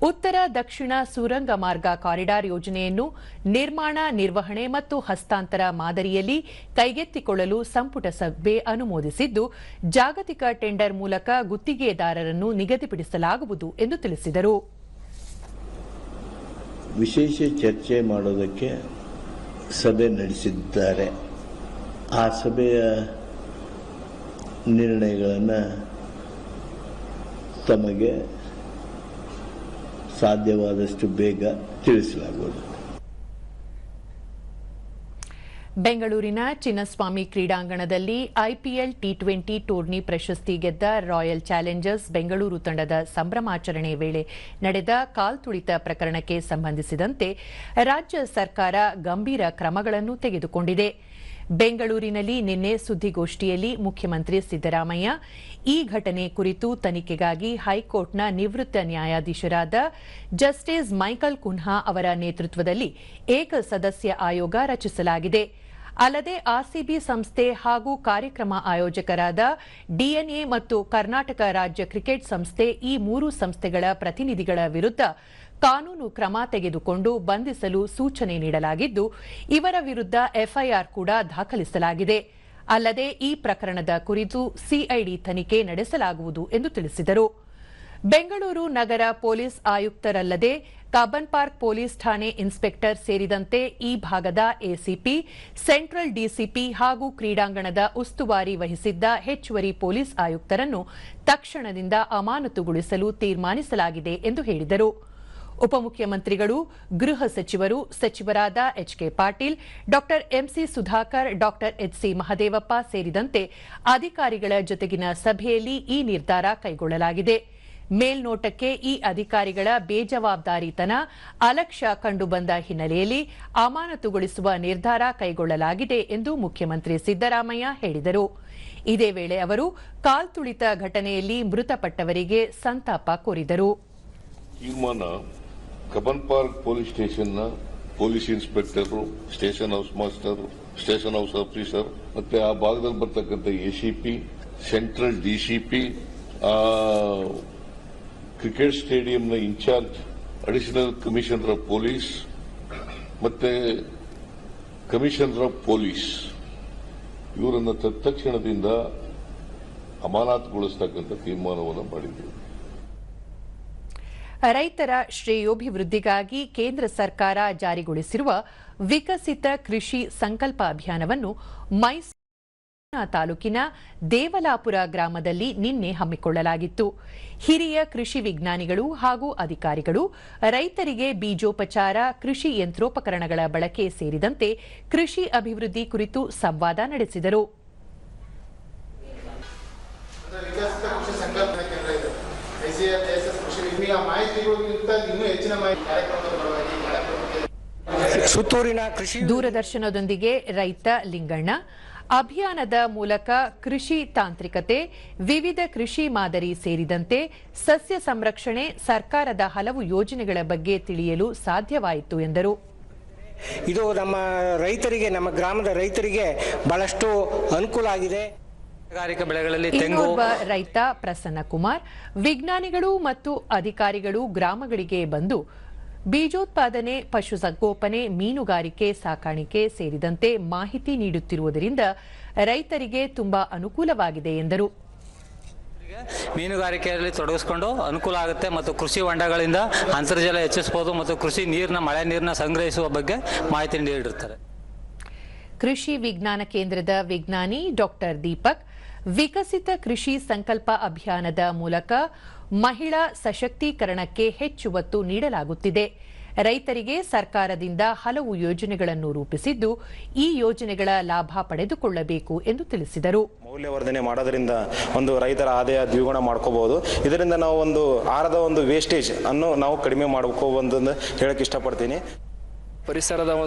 ಉತ್ತರ ದಕ್ಷಿಣ ಸುರಂಗ ಮಾರ್ಗ ಕಾರಿಡಾರ್ ಯೋಜನೆಯನ್ನು ನಿರ್ಮಾಣ, ನಿರ್ವಹಣೆ ಮತ್ತು ಹಸ್ತಾಂತರ ಮಾದರಿಯಲ್ಲಿ ಕೈಗೆತ್ತಿಕೊಳ್ಳಲು ಸಂಪುಟ ಸಭೆ ಅನುಮೋದಿಸಿದ್ದು ಜಾಗತಿಕ ಟೆಂಡರ್ ಮೂಲಕ ಗುತ್ತಿಗೆದಾರರನ್ನು ನಿಗದಿಪಡಿಸಲಾಗುವುದು ಎಂದು ತಿಳಿಸಿದರು. ವಿಶೇಷ ಚರ್ಚೆ ಮಾಡೋದಕ್ಕೆ ಸಭೆ ನಡೆಸಿದ್ದಾರೆ. ಆ ಸಭೆಯ ನಿರ್ಣಯಗಳನ್ನು ತಮಗೆ ಸಾಧ್ಯವಾದಷ್ಟು ಬೇಗ ತಿಳಿಸಲಾಗುವುದು. ಬೆಂಗಳೂರಿನ ಚಿನ್ನಸ್ವಾಮಿ ಕ್ರೀಡಾಂಗಣದಲ್ಲಿ ಐಪಿಎಲ್ ಟಿ20 ಟೂರ್ನಿ ಪ್ರಶಸ್ತಿ ಗೆದ್ದ ರಾಯಲ್ ಚಾಲೆಂಜರ್ಸ್ ಬೆಂಗಳೂರು ತಂಡದ ಸಂಭ್ರಮಾಚರಣೆ ವೇಳೆ ನಡೆದ ಕಾಲ್ತುಳಿತ ಪ್ರಕರಣಕ್ಕೆ ಸಂಬಂಧಿಸಿದಂತೆ ರಾಜ್ಯ ಸರ್ಕಾರ ಗಂಭೀರ ಕ್ರಮಗಳನ್ನು ತೆಗೆದುಕೊಂಡಿದೆ. ಬೆಂಗಳೂರಿನಲ್ಲಿ ನಿನ್ನೆ ಸುದ್ದಿಗೋಷ್ಠಿಯಲ್ಲಿ ಮುಖ್ಯಮಂತ್ರಿ ಸಿದ್ದರಾಮಯ್ಯ ಈ ಘಟನೆ ಕುರಿತು ತನಿಖೆಗಾಗಿ ಹೈಕೋರ್ಟ್ನ ನಿವೃತ್ತ ನ್ಯಾಯಾಧೀಶರಾದ ಜಸ್ಟಿಸ್ ಮೈಕಲ್ ಕುನ್ಹಾ ಅವರ ನೇತೃತ್ವದಲ್ಲಿ ಏಕಸದಸ್ಯ ಆಯೋಗ ರಚಿಸಲಾಗಿದೆ. ಅಲ್ಲದೆ ಆರ್ಸಿಬಿ ಸಂಸ್ಥೆ ಹಾಗೂ ಕಾರ್ಯಕ್ರಮ ಆಯೋಜಕರಾದ ಡಿಎನ್ಎ ಮತ್ತು ಕರ್ನಾಟಕ ರಾಜ್ಯ ಕ್ರಿಕೆಟ್ ಸಂಸ್ಥೆ ಈ ಮೂರು ಸಂಸ್ಥೆಗಳ ಪ್ರತಿನಿಧಿಗಳ ವಿರುದ್ಧ ಕಾನೂನು ಕ್ರಮ ತೆಗೆದುಕೊಂಡು ಬಂಧಿಸಲು ಸೂಚನೆ ನೀಡಲಾಗಿದ್ದು ಇವರ ವಿರುದ್ಧ ಎಫ್ಐಆರ್ ಕೂಡ ದಾಖಲಿಸಲಾಗಿದೆ. ಅಲ್ಲದೆ ಈ ಪ್ರಕರಣದ ಕುರಿತು ಸಿಐಡಿ ತನಿಖೆ ನಡೆಸಲಾಗುವುದು ಎಂದು ತಿಳಿಸಿದರು. ಬೆಂಗಳೂರು ನಗರ ಪೊಲೀಸ್ ಆಯುಕ್ತರಲ್ಲದೆ ಕಬ್ಬನ್ ಪಾರ್ಕ್ ಪೊಲೀಸ್ ಠಾಣೆ ಇನ್ಸ್ಪೆಕ್ಟರ್ ಸೇರಿದಂತೆ ಈ ಭಾಗದ ಎಸಿಪಿ, ಸೆಂಟ್ರಲ್ ಡಿಸಿಪಿ ಹಾಗೂ ಕ್ರೀಡಾಂಗಣದ ಉಸ್ತುವಾರಿ ವಹಿಸಿದ್ದ ಹೆಚ್ಚುವರಿ ಪೊಲೀಸ್ ಆಯುಕ್ತರನ್ನು ತಕ್ಷಣದಿಂದ ಅಮಾನತುಗೊಳಿಸಲು ತೀರ್ಮಾನಿಸಲಾಗಿದೆ ಎಂದು ಹೇಳಿದರು. ಉಪಮುಖ್ಯಮಂತ್ರಿಗಳು, ಗೃಹ ಸಚಿವರು, ಸಚಿವರಾದ ಎಚ್ಕೆ ಪಾಟೀಲ್, ಡಾ ಎಂಸಿ ಸುಧಾಕರ್, ಡಾ ಎಚ್ಸಿ ಮಹದೇವಪ್ಪ ಸೇರಿದಂತೆ ಅಧಿಕಾರಿಗಳ ಜೊತೆಗಿನ ಸಭೆಯಲ್ಲಿ ಈ ನಿರ್ಧಾರ ಕೈಗೊಳ್ಳಲಾಗಿದೆ. ಮೇಲ್ನೋಟಕ್ಕೆ ಈ ಅಧಿಕಾರಿಗಳ ಬೇಜವಾಬ್ದಾರಿತನ, ಅಲಕ್ಷ್ಯ ಕಂಡುಬಂದ ಹಿನ್ನೆಲೆಯಲ್ಲಿ ಅಮಾನತುಗೊಳಿಸುವ ನಿರ್ಧಾರ ಕೈಗೊಳ್ಳಲಾಗಿದೆ ಎಂದು ಮುಖ್ಯಮಂತ್ರಿ ಸಿದ್ದರಾಮಯ್ಯ ಹೇಳಿದರು. ಇದೇ ವೇಳೆ ಅವರು ಕಾಲ್ತುಳಿತ ಘಟನೆಯಲ್ಲಿ ಮೃತಪಟ್ಟವರಿಗೆ ಸಂತಾಪ ಕೋರಿದರು. ಕಬ್ಬನ್ ಪಾರ್ಕ್ ಪೊಲೀಸ್ ಸ್ಟೇಷನ್ನ police inspector, station house master, station house officer ಮತ್ತೆ ಆ ಭಾಗದಲ್ಲಿ ಬರ್ತಕ್ಕಂಥ ಎಸಿಪಿ, ಸೆಂಟ್ರಲ್ ಡಿಸಿಪಿ, ಕ್ರಿಕೆಟ್ ಸ್ಟೇಡಿಯಂನ incharge, additional commissioner of police ಮತ್ತೆ ಕಮಿಷನರ್ ಆಫ್ ಪೊಲೀಸ್ ಇವರನ್ನು ತತ್ಕ್ಷಣದಿಂದ ಅಮಾನತುಗೊಳಿಸತಕ್ಕಂಥ ತೀರ್ಮಾನವನ್ನು ಮಾಡಿದ್ದೇವೆ. ರೈತರ ಶ್ರೇಯೋಭಿವೃದ್ಧಿಗಾಗಿ ಕೇಂದ್ರ ಸರ್ಕಾರ ಜಾರಿಗೊಳಿಸಿರುವ ವಿಕಸಿತ ಕೃಷಿ ಸಂಕಲ್ಪ ಅಭಿಯಾನವನ್ನು ಮೈಸೂರು ತಾಲೂಕಿನ ದೇವಲಾಪುರ ಗ್ರಾಮದಲ್ಲಿ ನಿನ್ನೆ ಹಮ್ಮಿಕೊಳ್ಳಲಾಗಿತ್ತು. ಹಿರಿಯ ಕೃಷಿ ವಿಜ್ಞಾನಿಗಳು ಹಾಗೂ ಅಧಿಕಾರಿಗಳು ರೈತರಿಗೆ ಬೀಜೋಪಚಾರ, ಕೃಷಿ ಯಂತ್ರೋಪಕರಣಗಳ ಬಳಕೆ ಸೇರಿದಂತೆ ಕೃಷಿ ಅಭಿವೃದ್ಧಿ ಕುರಿತು ಸಂವಾದ ನಡೆಸಿದರು. ದೂರದರ್ಶನದೊಂದಿಗೆ ರೈತ ಲಿಂಗಣ್ಣ ಅಭಿಯಾನದ ಮೂಲಕ ಕೃಷಿ ತಾಂತ್ರಿಕತೆ, ವಿವಿಧ ಕೃಷಿ ಮಾದರಿ ಸೇರಿದಂತೆ ಸಸ್ಯ ಸಂರಕ್ಷಣೆ, ಸರ್ಕಾರದ ಹಲವು ಯೋಜನೆಗಳ ಬಗ್ಗೆ ತಿಳಿಯಲು ಸಾಧ್ಯವಾಯಿತು ಎಂದರು. ಇದು ನಮ್ಮ ರೈತರಿಗೆ, ನಮ್ಮ ಗ್ರಾಮದ ರೈತರಿಗೆ ಬಹಳಷ್ಟು ಅನುಕೂಲ ಆಗಿದೆ. ಇನ್ನೊಬ್ಬ ರೈತ ಪ್ರಸನ್ನ ಕುಮಾರ್, ವಿಜ್ಞಾನಿಗಳು ಮತ್ತು ಅಧಿಕಾರಿಗಳು ಗ್ರಾಮಗಳಿಗೆ ಬಂದು ಬೀಜೋತ್ಪಾದನೆ, ಪಶುಸಂಗೋಪನೆ, ಮೀನುಗಾರಿಕೆ, ಸಾಕಾಣಿಕೆ ಸೇರಿದಂತೆ ಮಾಹಿತಿ ನೀಡುತ್ತಿರುವುದರಿಂದ ರೈತರಿಗೆ ತುಂಬಾ ಅನುಕೂಲವಾಗಿದೆ ಎಂದರು. ಮೀನುಗಾರಿಕೆಯಲ್ಲಿ ತೊಡಗಿಸಿಕೊಂಡು ಅನುಕೂಲ ಆಗುತ್ತೆ ಮತ್ತು ಕೃಷಿ ಹೊಂಡಗಳಿಂದ ಅಂತರ್ಜಲ ಹೆಚ್ಚಿಸಬಹುದು ಮತ್ತು ಕೃಷಿ ನೀರಿನ, ಮಳೆ ನೀರನ್ನ ಸಂಗ್ರಹಿಸುವ ಬಗ್ಗೆ ಮಾಹಿತಿ ನೀಡಿರುತ್ತಾರೆ. ಕೃಷಿ ವಿಜ್ಞಾನ ಕೇಂದ್ರದ ವಿಜ್ಞಾನಿ ಡಾಕ್ಟರ್ ದೀಪಕ್ ವಿಕಸಿತ ಕೃಷಿ ಸಂಕಲ್ಪ ಅಭಿಯಾನದ ಮೂಲಕ ಮಹಿಳಾ ಸಶಕ್ತೀಕರಣಕ್ಕೆ ಹೆಚ್ಚು ಒತ್ತು ನೀಡಲಾಗುತ್ತಿದೆ. ರೈತರಿಗೆ ಸರ್ಕಾರದಿಂದ ಹಲವು ಯೋಜನೆಗಳನ್ನು ರೂಪಿಸಿದ್ದು, ಈ ಯೋಜನೆಗಳ ಲಾಭ ಪಡೆದುಕೊಳ್ಳಬೇಕು ಎಂದು ತಿಳಿಸಿದರು. ಮೌಲ್ಯವರ್ಧನೆ ಮಾಡೋದ್ರಿಂದ ಒಂದು ರೈತರ ಆದಾಯ ದ್ವಿಗುಣ ಮಾಡ್ಕೋಬಹುದು. ಇದರಿಂದ ನಾವು ಒಂದು ಆಹಾರದ ಒಂದು ವೇಸ್ಟೇಜ್ ಅನ್ನು ನಾವು ಕಡಿಮೆ ಮಾಡ್ಕೋಬಹುದು ಅಂತ ಹೇಳಕ್ ಇಷ್ಟಪಡ್ತೀನಿ.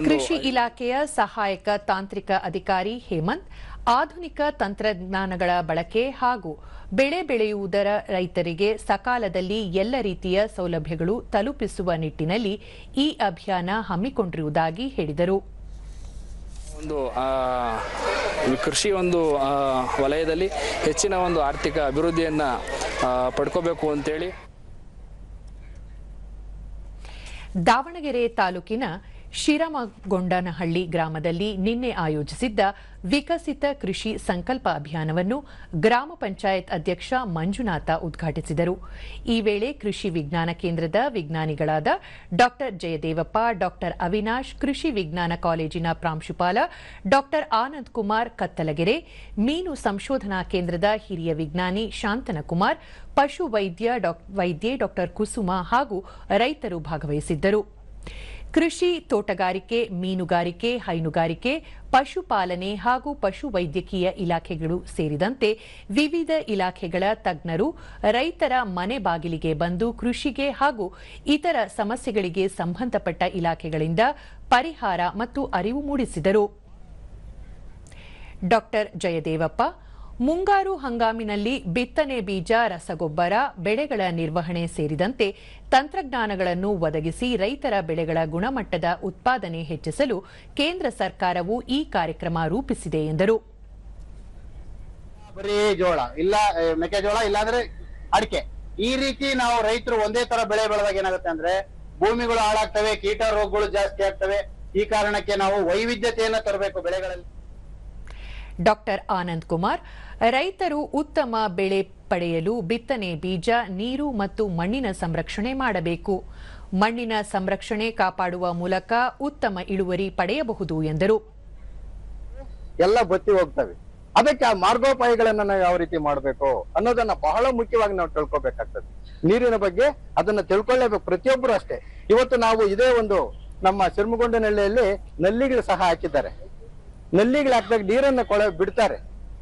ಕೃಷಿ ಇಲಾಖೆಯ ಸಹಾಯಕ ತಾಂತ್ರಿಕ ಅಧಿಕಾರಿ ಹೇಮಂತ್ ಆಧುನಿಕ ತಂತ್ರಜ್ಞಾನಗಳ ಬಳಕೆ ಹಾಗೂ ಬೆಳೆ ಬೆಳೆಯುವುದರ ರೈತರಿಗೆ ಸಕಾಲದಲ್ಲಿ ಎಲ್ಲ ರೀತಿಯ ಸೌಲಭ್ಯಗಳು ತಲುಪಿಸುವ ನಿಟ್ಟಿನಲ್ಲಿ ಈ ಅಭಿಯಾನ ಹಮ್ಮಿಕೊಂಡಿರುವುದಾಗಿ ಹೇಳಿದರು. ಒಂದು ಕೃಷಿ ಒಂದು ವಲಯದಲ್ಲಿ ಹೆಚ್ಚಿನ ಒಂದು ಆರ್ಥಿಕ ಅಭಿವೃದ್ಧಿಯನ್ನು ಪಡ್ಕೋಬೇಕು ಅಂತೇಳಿ ದಾವಣಗೆರೆ ತಾಲೂಕಿನ ಶಿರಮಗೊಂಡನಹಳ್ಳಿ ಗ್ರಾಮದಲ್ಲಿ ನಿನ್ನೆ ಆಯೋಜಿಸಿದ್ದ ವಿಕಸಿತ ಕೃಷಿ ಸಂಕಲ್ಪ ಅಭಿಯಾನವನ್ನು ಗ್ರಾಮ ಪಂಚಾಯತ್ ಅಧ್ಯಕ್ಷ ಮಂಜುನಾಥ ಉದ್ಘಾಟಿಸಿದರು. ಈ ವೇಳೆ ಕೃಷಿ ವಿಜ್ಞಾನ ಕೇಂದ್ರದ ವಿಜ್ಞಾನಿಗಳಾದ ಡಾ ಜಯದೇವಪ್ಪ, ಡಾ ಅವಿನಾಶ್, ಕೃಷಿ ವಿಜ್ಞಾನ ಕಾಲೇಜಿನ ಪ್ರಾಂಶುಪಾಲ ಡಾ ಆನಂದ್ ಕುಮಾರ್ ಕತ್ತಲಗೆರೆ, ಮೀನು ಸಂಶೋಧನಾ ಕೇಂದ್ರದ ಹಿರಿಯ ವಿಜ್ಞಾನಿ ಶಾಂತನಕುಮಾರ್, ಪಶು ವೈದ್ಯೆ ಡಾ ಕುಸುಮ ಹಾಗೂ ರೈತರು ಭಾಗವಹಿಸಿದ್ದರು. ಕೃಷಿ, ತೋಟಗಾರಿಕೆ, ಮೀನುಗಾರಿಕೆ, ಹೈನುಗಾರಿಕೆ, ಪಶುಪಾಲನೆ ಹಾಗೂ ಪಶು ವೈದ್ಯಕೀಯ ಇಲಾಖೆಗಳು ಸೇರಿದಂತೆ ವಿವಿಧ ಇಲಾಖೆಗಳ ತಜ್ಞರು ರೈತರ ಮನೆ ಬಾಗಿಲಿಗೆ ಬಂದು ಕೃಷಿಗೆ ಹಾಗೂ ಇತರ ಸಮಸ್ಯೆಗಳಿಗೆ ಸಂಬಂಧಪಟ್ಟ ಇಲಾಖೆಗಳಿಂದ ಪರಿಹಾರ ಮತ್ತು ಅರಿವು ಮೂಡಿಸಿದರು. ಡಾ ಜಯದೇವಪ್ಪ ಮುಂಗಾರು ಹಂಗಾಮಿನಲ್ಲಿ ಬಿತ್ತನೆ ಬೀಜ, ರಸಗೊಬ್ಬರ, ಬೆಳೆಗಳ ನಿರ್ವಹಣೆ ಸೇರಿದಂತೆ ತಂತ್ರಜ್ಞಾನಗಳನ್ನು ಒದಗಿಸಿ ರೈತರ ಬೆಳೆಗಳ ಗುಣಮಟ್ಟದ ಉತ್ಪಾದನೆ ಹೆಚ್ಚಿಸಲು ಕೇಂದ್ರ ಸರ್ಕಾರವು ಈ ಕಾರ್ಯಕ್ರಮ ರೂಪಿಸಿದೆ ಎಂದರು. ಬರೀ ಜೋಳ ಇಲ್ಲ, ಮೆಕ್ಕೆಜೋಳ ಇಲ್ಲಾಂದ್ರೆ ಅಡಿಕೆ, ಈ ರೀತಿ ನಾವು ರೈತರು ಒಂದೇ ತರ ಬೆಳೆ ಬೆಳೆದಾಗ ಏನಾಗುತ್ತೆ ಅಂದ್ರೆ ಭೂಮಿಗಳು ಹಾಳಾಗ್ತವೆ, ಕೀಟ ರೋಗಗಳು ಜಾಸ್ತಿ ಆಗ್ತವೆ. ಈ ಕಾರಣಕ್ಕೆ ನಾವು ವೈವಿಧ್ಯತೆಯನ್ನು ತರಬೇಕು ಬೆಳೆಗಳಲ್ಲಿ. ಡಾ ಆನಂದ್ ಕುಮಾರ್ ರೈತರು ಉತ್ತಮ ಬೆಳೆ ಪಡೆಯಲು ಬಿತ್ತನೆ ಬೀಜ, ನೀರು ಮತ್ತು ಮಣ್ಣಿನ ಸಂರಕ್ಷಣೆ ಮಾಡಬೇಕು. ಮಣ್ಣಿನ ಸಂರಕ್ಷಣೆ ಕಾಪಾಡುವ ಮೂಲಕ ಉತ್ತಮ ಇಳುವರಿ ಪಡೆಯಬಹುದು ಎಂದರು. ಎಲ್ಲ ಬತ್ತಿ ಹೋಗ್ತವೆ, ಅದಕ್ಕೆ ಆ ಮಾರ್ಗೋಪಾಯಗಳನ್ನ ನಾವು ಯಾವ ರೀತಿ ಮಾಡಬೇಕು ಅನ್ನೋದನ್ನ ಬಹಳ ಮುಖ್ಯವಾಗಿ ನಾವು ತಿಳ್ಕೊಬೇಕಾಗ್ತದೆ. ನೀರಿನ ಬಗ್ಗೆ ಅದನ್ನ ತಿಳ್ಕೊಳ್ಳೇಬೇಕು ಪ್ರತಿಯೊಬ್ಬರು ಅಷ್ಟೇ. ಇವತ್ತು ನಾವು ಇದೇ ಒಂದು ನಮ್ಮ ಶಿರಮಗೊಂಡನಹಳ್ಳಿಯಲ್ಲಿ ನಲ್ಲಿಗಳು ಸಹ ಹಾಕಿದ್ದಾರೆ. ನಲ್ಲಿಗಳು ಹಾಕಿದಾಗ ನೀರನ್ನ ಬಿಡ್ತಾರೆ.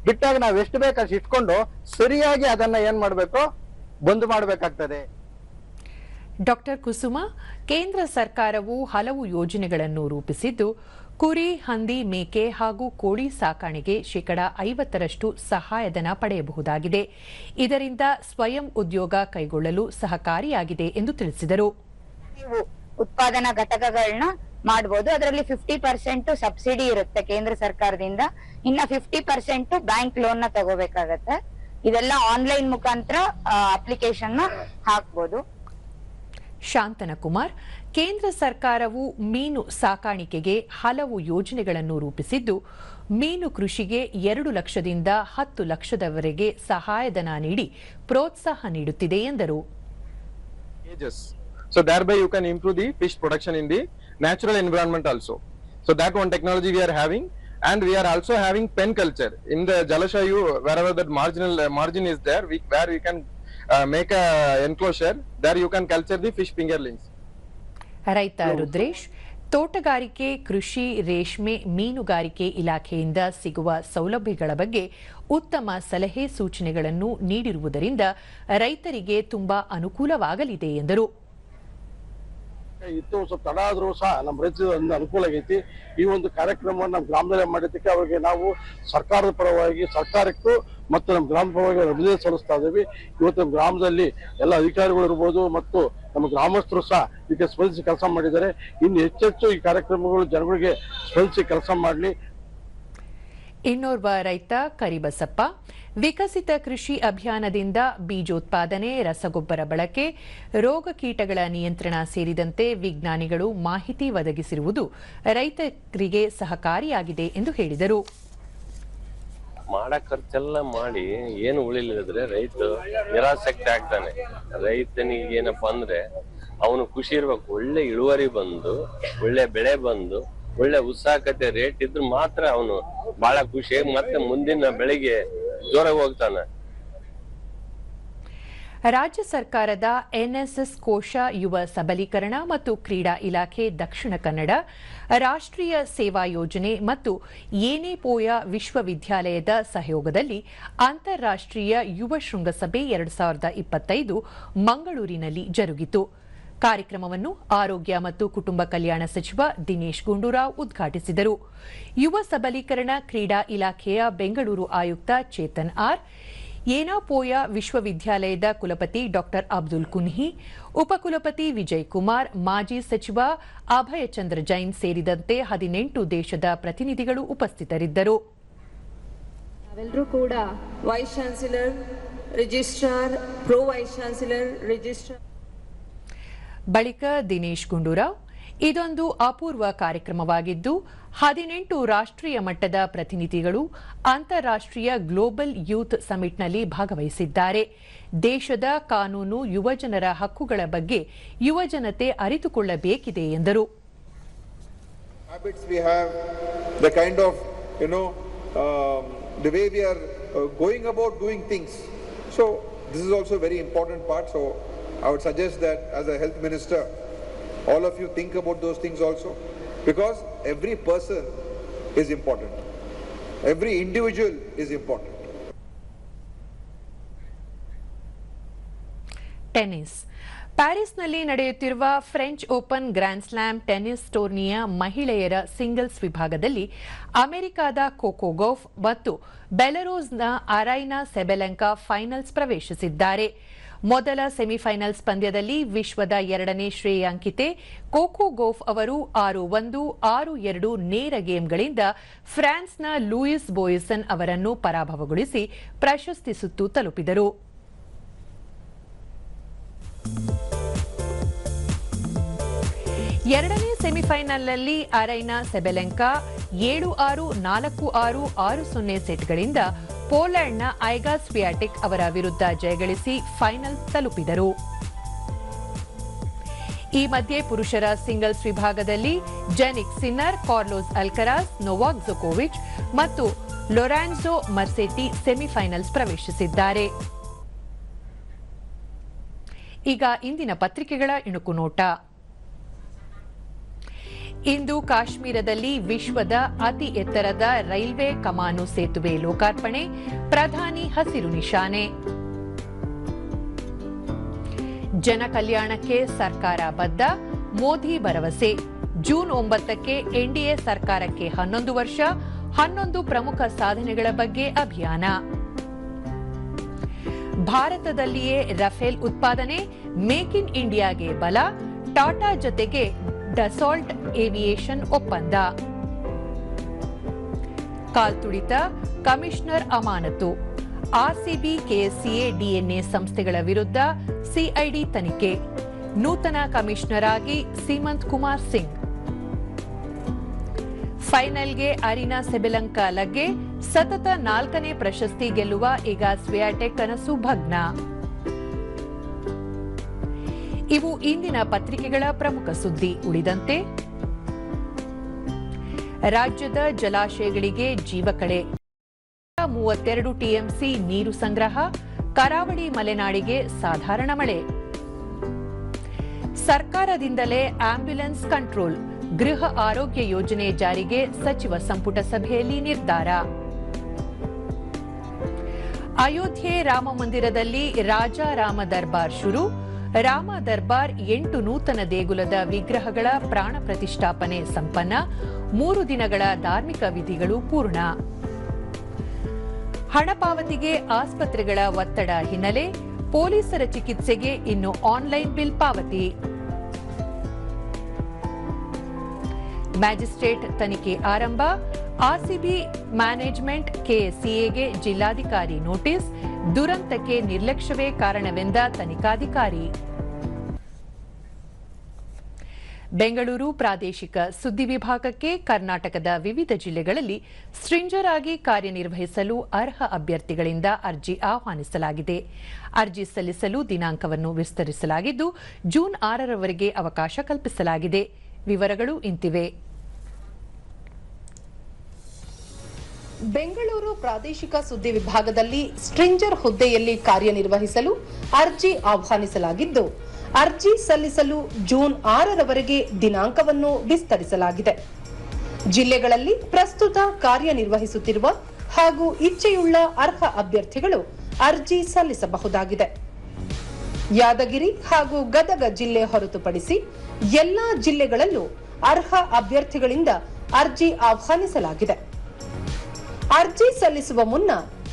ಬಿಟ್ಟಾಗ ನಾವು ಎಷ್ಟು ಬೇಕಷ್ಟು ಇಟ್ಕೊಂಡು ಸರಿಯಾಗಿ ಅದನ್ನ ಏನ್ ಮಾಡಬೇಕು, ಬಂದ್ ಮಾಡಬೇಕಾಗ್ತದೆ. ಡಾ ಕುಸುಮ ಕೇಂದ್ರ ಸರ್ಕಾರವು ಹಲವು ಯೋಜನೆಗಳನ್ನು ರೂಪಿಸಿದ್ದು, ಕುರಿ, ಹಂದಿ, ಮೇಕೆ ಹಾಗೂ ಕೋಳಿ ಸಾಕಾಣೆಗೆ ಶೇಕಡಾ 50% ಸಹಾಯಧನ ಪಡೆಯಬಹುದಾಗಿದೆ. ಇದರಿಂದ ಸ್ವಯಂ ಉದ್ಯೋಗ ಕೈಗೊಳ್ಳಲು ಸಹಕಾರಿಯಾಗಿದೆ ಎಂದು ತಿಳಿಸಿದರು. ಉತ್ಪಾದನಾ ಘಟಕಗಳನ್ನ ಮಾಡಬಹುದು. ಅದರಲ್ಲಿ 50% ಸಬ್ಸಿಡಿ ಇರುತ್ತೆ ಕೇಂದ್ರ ಸರ್ಕಾರದಿಂದ, ಇನ್ನ 50% ಬ್ಯಾಂಕ್ ಲೋನ್ ನ ತಗೋಬೇಕಾಗತ್ತೆ. ಇದೆಲ್ಲ ಆನ್ಲೈನ್ ಮುಖಾಂತರ ಅಪ್ಲಿಕೇಶನ್ ಹಾಕಬಹುದು. ಶಾಂತನಕುಮಾರ್ ಕೇಂದ್ರ ಸರ್ಕಾರವು ಮೀನು ಸಾಕಾಣಿಕೆಗೆ ಹಲವು ಯೋಜನೆಗಳನ್ನು ರೂಪಿಸಿದ್ದು, ಮೀನು ಕೃಷಿಗೆ 2 ಲಕ್ಷದಿಂದ 10 ಲಕ್ಷದವರೆಗೆ ಸಹಾಯಧನ ನೀಡಿ ಪ್ರೋತ್ಸಾಹ ನೀಡುತ್ತಿದೆ ಎಂದರು. So thereby you can improve the fish production in the natural environment also. So that one technology we are having, and we are also having pen culture in the Jalashayu. Wherever that margin is there, where we can make a enclosure, there you can culture the fish fingerlings. ರೈತ ರುದ್ರೇಶ್ ತೋಟಗಾರಿಕೆ, ಕೃಷಿ, ರೇಷ್ಮೆ, ಮೀನುಗಾರಿಕೆ ಇಲಾಖೆಯಿಂದ ಸಿಗುವ ಸೌಲಭ್ಯಗಳ ಬಗ್ಗೆ ಉತ್ತಮ ಸಲಹೆ ಸೂಚನೆಗಳನ್ನು ನೀಡಿರುವುದರಿಂದ ರೈತರಿಗೆ ತುಂಬಾ ಅನುಕೂಲವಾಗಲಿದೆ ಎಂದರು. ಇತ್ತು ಸ್ವಲ್ಪ ತಡ ಆದ್ರೂ ಸಹ ನಮ್ಮ ರೈತರ ಅನುಕೂಲ ಆಗೈತಿ. ಈ ಒಂದು ಕಾರ್ಯಕ್ರಮವನ್ನು ನಮ್ಮ ಗ್ರಾಮದಲ್ಲೇ ಮಾಡಿದ್ದಕ್ಕೆ ಅವರಿಗೆ ನಾವು ಸರ್ಕಾರದ ಪರವಾಗಿ ಸರ್ಕಾರಕ್ಕೂ ಮತ್ತು ನಮ್ಮ ಗ್ರಾಮ ಪರವಾಗಿ ಅಭಿನಂದನೆ ಸಲ್ಲಿಸ್ತಾ ಇದ್ದೀವಿ. ಇವತ್ತು ನಮ್ಮ ಗ್ರಾಮದಲ್ಲಿ ಎಲ್ಲ ಅಧಿಕಾರಿಗಳು ಇರ್ಬೋದು ಮತ್ತು ನಮ್ಮ ಗ್ರಾಮಸ್ಥರು ಸಹ ಇದಕ್ಕೆ ಸ್ಪಂದಿಸಿ ಕೆಲಸ ಮಾಡಿದ್ದಾರೆ. ಇನ್ನು ಹೆಚ್ಚೆಚ್ಚು ಈ ಕಾರ್ಯಕ್ರಮಗಳು ಜನಗಳಿಗೆ ಸ್ಪಂದಿಸಿ ಕೆಲಸ ಮಾಡಲಿ. ಇನ್ನೋರ್ವ ರೈತ ಕರಿಬಸಪ್ಪ ವಿಕಸಿತ ಕೃಷಿ ಅಭಿಯಾನದಿಂದ ಬೀಜೋತ್ಪಾದನೆ, ರಸಗೊಬ್ಬರ ಬಳಕೆ, ರೋಗ ಕೀಟಗಳ ನಿಯಂತ್ರಣ ಸೇರಿದಂತೆ ವಿಜ್ಞಾನಿಗಳು ಮಾಹಿತಿ ಒದಗಿಸಿರುವುದು ರೈತರಿಗೆ ಸಹಕಾರಿಯಾಗಿದೆ ಎಂದು ಹೇಳಿದರು. ಮಾಡ ಖರ್ಚೆಲ್ಲ ಮಾಡಿ ಏನು ಉಳಿಲಿದ್ರೆ ರೈತ ನಿರಾಸಕ್ತಿ ಆಗ್ತಾನೆ. ರೈತನಿಗೆ ಏನಪ್ಪಾ ಅಂದ್ರೆ ಅವನು ಖುಷಿ ಇರ್ಬೇಕು, ಒಳ್ಳೆ ಇಳುವರಿ ಬಂದು ಒಳ್ಳೆ ಬೆಳೆ ಬಂದು ಒಳ್ಳೆ ಉತ್ಸಾಹಕತೆ ರೇಟ್ ಇದ್ರೆ ಮಾತ್ರ ಅವನು ಬಹಳ ಖುಷಿ ಮತ್ತೆ ಮುಂದಿನ ಬೆಳೆಗೆ ಜೋರಾಗಿ ಹೋಗ್ತಾನೆ. ರಾಜ್ಯ ಸರ್ಕಾರದ ಎನ್ಎಸ್ಎಸ್ ಕೋಶ, ಯುವ ಸಬಲೀಕರಣ ಮತ್ತು ಕ್ರೀಡಾ ಇಲಾಖೆ ದಕ್ಷಿಣ ಕನ್ನಡ, ರಾಷ್ಟ್ರೀಯ ಸೇವಾ ಯೋಜನೆ ಮತ್ತು ಏನೆಪೋಯ ವಿಶ್ವವಿದ್ಯಾಲಯದ ಸಹಯೋಗದಲ್ಲಿ ಅಂತಾರಾಷ್ಟ್ರೀಯ ಯುವ ಶೃಂಗಸಭೆ 2025 ಮಂಗಳೂರಿನಲ್ಲಿ ಜರುಗಿತು. ಕಾರ್ಯಕ್ರಮವನ್ನು ಆರೋಗ್ಯ ಮತ್ತು ಕುಟುಂಬ ಕಲ್ಯಾಣ ಸಚಿವ ದಿನೇಶ್ ಗುಂಡೂರಾವ್ ಉದ್ಘಾಟಿಸಿದರು. ಯುವ ಸಬಲೀಕರಣ ಕ್ರೀಡಾ ಇಲಾಖೆಯ ಬೆಂಗಳೂರು ಆಯುಕ್ತ ಚೇತನ್ ಆರ್, ಏನಾಪೋಯ ವಿಶ್ವವಿದ್ಯಾಲಯದ ಕುಲಪತಿ ಡಾ ಅಬ್ದುಲ್ ಕುನ್ಹಿ, ಉಪಕುಲಪತಿ ವಿಜಯ್ ಕುಮಾರ್, ಮಾಜಿ ಸಚಿವ ಅಭಯಚಂದ್ರ ಜೈನ್ ಸೇರಿದಂತೆ 18 ದೇಶದ ಪ್ರತಿನಿಧಿಗಳು ಉಪಸ್ಥಿತರಿದ್ದರು. ನಾವೆಲ್ಲರೂ ಕೂಡ vice chancellor, registrar, pro vice chancellor, registrar. ಬಳಿಕ ದಿನೇಶ್ ಗುಂಡೂರಾವ್, ಇದೊಂದು ಅಪೂರ್ವ ಕಾರ್ಯಕ್ರಮವಾಗಿದ್ದು 18 ರಾಷ್ಟ್ರೀಯ ಮಟ್ಟದ ಪ್ರತಿನಿಧಿಗಳು ಅಂತಾರಾಷ್ಟ್ರೀಯ ಗ್ಲೋಬಲ್ ಯೂತ್ ಸಮಿಟ್ನಲ್ಲಿ ಭಾಗವಹಿಸಿದ್ದಾರೆ. ದೇಶದ ಕಾನೂನು, ಯುವಜನರ ಹಕ್ಕುಗಳ ಬಗ್ಗೆ ಯುವಜನತೆ ಅರಿತುಕೊಳ್ಳಬೇಕಿದೆ ಎಂದರು. The kind of, the way we are going about doing things. So this is also a very important part. So I would suggest that as a health minister, all of you think about those things also, because every person is important. Every individual is important. Tennis. ಪ್ಯಾರಿಸ್ನಲ್ಲಿ ನಡೆಯುತ್ತಿರುವ French Open grand slam tennis ಟೂರ್ನಿಯ ಮಹಿಳೆಯರ singles ವಿಭಾಗದಲ್ಲಿ ಅಮೆರಿಕದ cocoa Gough ಮತ್ತು ಬೆಲರೋಸ್ನ ಅರೈನಾ ಸೆಬೆಲೆಂಕಾ finals ಪ್ರವೇಶಿಸಿದ್ದಾರೆ. ಮೊದಲ semifinals ಪಂದ್ಯದಲ್ಲಿ ವಿಶ್ವದ 2ನೇ ಶ್ರೇಯಾಂಕಿತೆ ಕೋಕೋ ಗೌಫ್ ಅವರು 6-1, 6-2 ನೇರ ಗೇಮ್ಗಳಿಂದ ಫ್ರಾನ್ಸ್ನ ಲೂಯಿಸ್ ಬೋಯಿಸನ್ ಅವರನ್ನು ಪರಾಭವಗೊಳಿಸಿ ಪ್ರಶಸ್ತಿ ಸುತ್ತು ತಲುಪಿದರು. ಎರಡನೇ ಸೆಮಿಫೈನಲ್ನಲ್ಲಿ ಅರೈನಾ ಸೆಬೆಲೆಂಕಾ 7-6, 4-6, 6-0 ಸೆಟ್ಗಳಿಂದ ಪೋಲೆಂಡ್ನ ಐಗಾ ಸ್ವಿಯಾಟೆಕ್ ಅವರ ವಿರುದ್ಧ ಜಯಗಳಿಸಿ ಫೈನಲ್ ತಲುಪಿದರು. ಈ ಮಧ್ಯೆ ಪುರುಷರ ಸಿಂಗಲ್ಸ್ ವಿಭಾಗದಲ್ಲಿ ಜೆನಿಕ್ ಸಿನ್ನರ್, ಕಾರ್ಲೋಸ್ ಅಲ್ಕರಾಸ್, ನೊವಾಕ್ ಜೊಕೋವಿಚ್ ಮತ್ತು ಲೊರಾನ್ಜೊ ಮರ್ಸೆಟಿ ಸೆಮಿಫೈನಲ್ಸ್ ಪ್ರವೇಶಿಸಿದ್ದಾರೆ. ಈಗ ಇಂದಿನ ಪತ್ರಿಕೆಗಳ ಇಣುಕು ನೋಟ. ಇಂದು ಕಾಶ್ಮೀರದಲ್ಲಿ ವಿಶ್ವದ ಅತಿ ಎತ್ತರದ ರೈಲ್ವೆ ಕಮಾನು ಸೇತುವೆ ಲೋಕಾರ್ಪಣೆ, ಪ್ರಧಾನಿ ಹಸಿರು ನಿಶಾನೆ. ಜನ ಕಲ್ಯಾಣಕ್ಕೆ ಸರ್ಕಾರ ಬದ್ಧ, ಮೋದಿ ಭರವಸೆ. ಜೂನ್ 9ಕ್ಕೆ ಎನ್ಡಿಎ ಸರ್ಕಾರಕ್ಕೆ 11 ವರ್ಷ, 11 ಪ್ರಮುಖ ಸಾಧನೆಗಳ ಬಗ್ಗೆ ಅಭಿಯಾನ. ಭಾರತದಲ್ಲಿಯೇ ರಫೇಲ್ ಉತ್ಪಾದನೆ, ಮೇಕ್ ಇನ್ ಇಂಡಿಯಾಗೆ ಬಲ, ಟಾಟಾ ಜೊತೆಗೆ ಡಸಾಲ್ಟ್ ಏವಿಯೇಷನ್ ಒಪ್ಪಂದ. ಕಾಲ್ತುಳಿತ, ಕಮಿಷನರ್ ಅಮಾನತು. ಆರ್ಸಿಬಿ, ಕೆಎಸ್ಸಿಎ, ಡಿಎನ್ಎ ಸಂಸ್ಥೆಗಳ ವಿರುದ್ಧ ಸಿಐಡಿ ತನಿಖೆ. ನೂತನ ಕಮಿಷನರ್ ಆಗಿ ಸೀಮಂತ್ ಕುಮಾರ್ ಸಿಂಗ್. ಫೈನಲ್ಗೆ ಅರಿನಾ ಸೆಬೆಲೆಂಕಾ ಲಗ್ಗೆ, ಸತತ 4ನೇ ಪ್ರಶಸ್ತಿ ಗೆಲ್ಲುವ ಈಗ ಸ್ವಿಯಾಟೆಕ್ ಕನಸು ಭಗ್ನ. ಇವು ಇಂದಿನ ಪತ್ರಿಕೆಗಳ ಪ್ರಮುಖ ಸುದ್ದಿ. ಉಳಿದಂತೆ ರಾಜ್ಯದ ಜಲಾಶಯಗಳಿಗೆ ಜೀವಕಳೆ, 32 ಟಿಎಂಸಿ ನೀರು ಸಂಗ್ರಹ, ಕರಾವಳಿ ಮಲೆನಾಡಿಗೆ ಸಾಧಾರಣ ಮಳೆ. ಸರ್ಕಾರದಿಂದಲೇ ಆಂಬ್ಯುಲೆನ್ಸ್ ಕಂಟ್ರೋಲ್, ಗೃಹ ಆರೋಗ್ಯ ಯೋಜನೆ ಜಾರಿಗೆ ಸಚಿವ ಸಂಪುಟ ಸಭೆಯಲ್ಲಿ ನಿರ್ಧಾರ. ಅಯೋಧ್ಯೆ ರಾಮ ಮಂದಿರದಲ್ಲಿ ರಾಜ ರಾಮ ದರ್ಬಾರ್ ಶುರು. ರಾಮ ದರ್ಬಾರ್ 8 ನೂತನ ದೇಗುಲದ ವಿಗ್ರಹಗಳ ಪ್ರಾಣ ಪ್ರತಿಷ್ಠಾಪನೆ ಸಂಪನ್ನ. 3 ದಿನಗಳ ಧಾರ್ಮಿಕ ವಿಧಿಗಳು ಪೂರ್ಣ. ಹಣ ಪಾವತಿಗೆ ಆಸ್ಪತ್ರೆಗಳ ಒತ್ತಡ ಹಿನ್ನೆಲೆ ಪೊಲೀಸರ ಚಿಕಿತ್ಸೆಗೆ ಇನ್ನು ಆನ್ಲೈನ್ ಬಿಲ್ ಪಾವತಿ. ಮ್ಯಾಜಿಸ್ಟ್ರೇಟ್ ತನಿಖೆ ಆರಂಭ. ಆರ್ಸಿಬಿ ಮ್ಯಾನೇಜ್ಮೆಂಟ್, ಕೆಎಸ್ಸಿಎಗೆ ಜಿಲ್ಲಾಧಿಕಾರಿ ನೋಟಿಸ್. ದುರಂತಕ್ಕೆ ನಿರ್ಲಕ್ಷ್ಯವೇ ಕಾರಣವೆಂದ ತನಿಖಾಧಿಕಾರಿ. ಬೆಂಗಳೂರು ಪ್ರಾದೇಶಿಕ ಸುದ್ದಿ ವಿಭಾಗಕ್ಕೆ ಕರ್ನಾಟಕದ ವಿವಿಧ ಜಿಲ್ಲೆಗಳಲ್ಲಿ ಸ್ಟ್ರಿಂಜರ್ ಆಗಿ ಕಾರ್ಯನಿರ್ವಹಿಸಲು ಅರ್ಹ ಅಭ್ಯರ್ಥಿಗಳಿಂದ ಅರ್ಜಿ ಆಹ್ವಾನಿಸಲಾಗಿದೆ. ಅರ್ಜಿ ಸಲ್ಲಿಸಲು ದಿನಾಂಕವನ್ನು ವಿಸ್ತರಿಸಲಾಗಿದ್ದು ಜೂನ್ 6ರವರೆಗೆ ಅವಕಾಶ ಕಲ್ಪಿಸಲಾಗಿದೆ. ವಿವರಗಳು ಇಂತಿವೆ. ಬೆಂಗಳೂರು ಪ್ರಾದೇಶಿಕ ಸುದ್ದಿ ವಿಭಾಗದಲ್ಲಿ ಸ್ಟ್ರಿಂಜರ್ ಹುದ್ದೆಯಲ್ಲಿ ಕಾರ್ಯನಿರ್ವಹಿಸಲು ಅರ್ಜಿ ಆಹ್ವಾನಿಸಲಾಗಿದ್ದು, ಅರ್ಜಿ ಸಲ್ಲಿಸಲು ಜೂನ್ 6ರವರೆಗೆ ದಿನಾಂಕವನ್ನು ವಿಸ್ತರಿಸಲಾಗಿದೆ. ಜಿಲ್ಲೆಗಳಲ್ಲಿ ಪ್ರಸ್ತುತ ಕಾರ್ಯನಿರ್ವಹಿಸುತ್ತಿರುವ ಹಾಗೂ ಇಚ್ಛೆಯುಳ್ಳ ಅರ್ಹ ಅಭ್ಯರ್ಥಿಗಳು ಅರ್ಜಿ ಸಲ್ಲಿಸಬಹುದಾಗಿದೆ. ಯಾದಗಿರಿ ಹಾಗೂ ಗದಗ ಜಿಲ್ಲೆ ಹೊರತುಪಡಿಸಿ ಎಲ್ಲಾ ಜಿಲ್ಲೆಗಳಲ್ಲೂ ಅರ್ಹ ಅಭ್ಯರ್ಥಿಗಳಿಂದ ಅರ್ಜಿ ಆಹ್ವಾನಿಸಲಾಗಿದೆ. ಅರ್ಜಿ ಸಲ್ಲಿಸುವ ಮುನ್ನ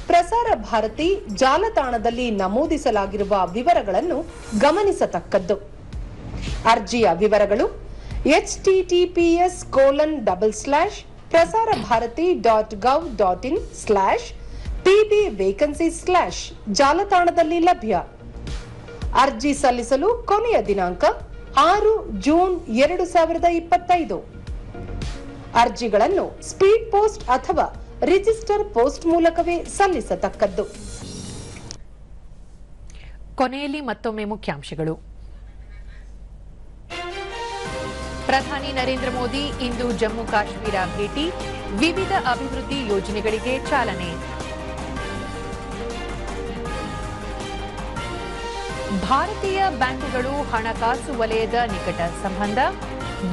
ಪ್ರಸಾರ ಭಾರತಿ ಜಾಲತಾಣದಲ್ಲಿ ನಮೂದಿಸಲಾಗಿರುವ ವಿವರಗಳನ್ನು ಗಮನಿಸತಕ್ಕದ್ದು. ಅರ್ಜಿಯ ವಿವರಗಳು https://prasarabharati.gov.in/pbvacancy/ ಜಾಲತಾಣದಲ್ಲಿ ಲಭ್ಯ. ಅರ್ಜಿ ಸಲ್ಲಿಸಲು ಕೊನೆಯ ದಿನಾಂಕ 6 ಜೂನ್ 2025. ಅರ್ಜಿಗಳನ್ನು ಸ್ಪೀಡ್ ಪೋಸ್ಟ್ ಅಥವಾ ರಿಜಿಸ್ಟರ್ ಪೋಸ್ಟ್ ಮೂಲಕವೇ ಸಲ್ಲಿಸತಕ್ಕದ್ದು. ಕೊನೆಯಲ್ಲಿ ಮತ್ತೊಮ್ಮೆ ಮುಖ್ಯಾಂಶಗಳು. ಪ್ರಧಾನಿ ನರೇಂದ್ರ ಮೋದಿ ಇಂದು ಜಮ್ಮು ಕಾಶ್ಮೀರ ಭೇಟಿ, ವಿವಿಧ ಅಭಿವೃದ್ಧಿ ಯೋಜನೆಗಳಿಗೆ ಚಾಲನೆ. ಭಾರತೀಯ ಬ್ಯಾಂಕುಗಳು ಹಣಕಾಸು ವಲಯದ ನಿಕಟ ಸಂಬಂಧ,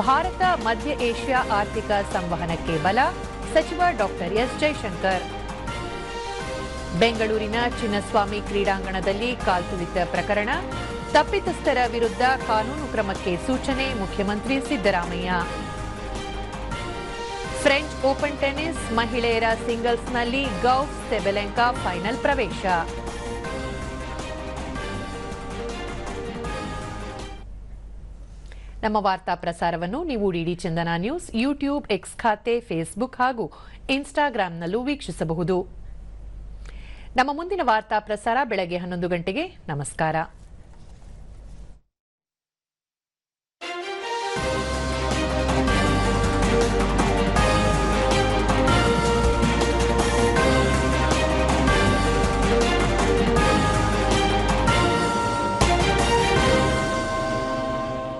ಭಾರತ ಮಧ್ಯ ಏಷ್ಯಾ ಆರ್ಥಿಕ ಸಂವಹನಕ್ಕೆ ಬಲ, ಸಚಿವ ಡಾಕ್ಟರ್ ಎಸ್ ಜೈಶಂಕರ್. ಬೆಂಗಳೂರಿನ ಚಿನ್ನಸ್ವಾಮಿ ಕ್ರೀಡಾಂಗಣದಲ್ಲಿ ಕಾಲ್ತುಳಿತ ಪ್ರಕರಣ, ತಪ್ಪಿತಸ್ಥರ ವಿರುದ್ಧ ಕಾನೂನು ಕ್ರಮಕ್ಕೆ ಸೂಚನೆ, ಮುಖ್ಯಮಂತ್ರಿ ಸಿದ್ದರಾಮಯ್ಯ. ಫ್ರೆಂಚ್ ಓಪನ್ ಟೆನಿಸ್ ಮಹಿಳೆಯರ ಸಿಂಗಲ್ಸ್ನಲ್ಲಿ ಗೌಫ್ ಸೆಬೆಲೆಂಕಾ ಫೈನಲ್ ಪ್ರವೇಶ. ನಮ್ಮ ವಾರ್ತಾ ಪ್ರಸಾರವನ್ನು ನೀವು ಡಿಡಿ ಚಂದನ ನ್ಯೂಸ್ ಯೂಟ್ಯೂಬ್, ಎಕ್ಸ್ ಖಾತೆ, ಫೇಸ್ಬುಕ್ ಹಾಗೂ ಇನ್ಸ್ಟಾಗ್ರಾಂನಲ್ಲೂ ವೀಕ್ಷಿಸಬಹುದು. ನಮ್ಮ ಮುಂದಿನ ವಾರ್ತಾ ಪ್ರಸಾರ ಬೆಳಗ್ಗೆ 11 ಗಂಟೆಗೆ. ನಮಸ್ಕಾರ.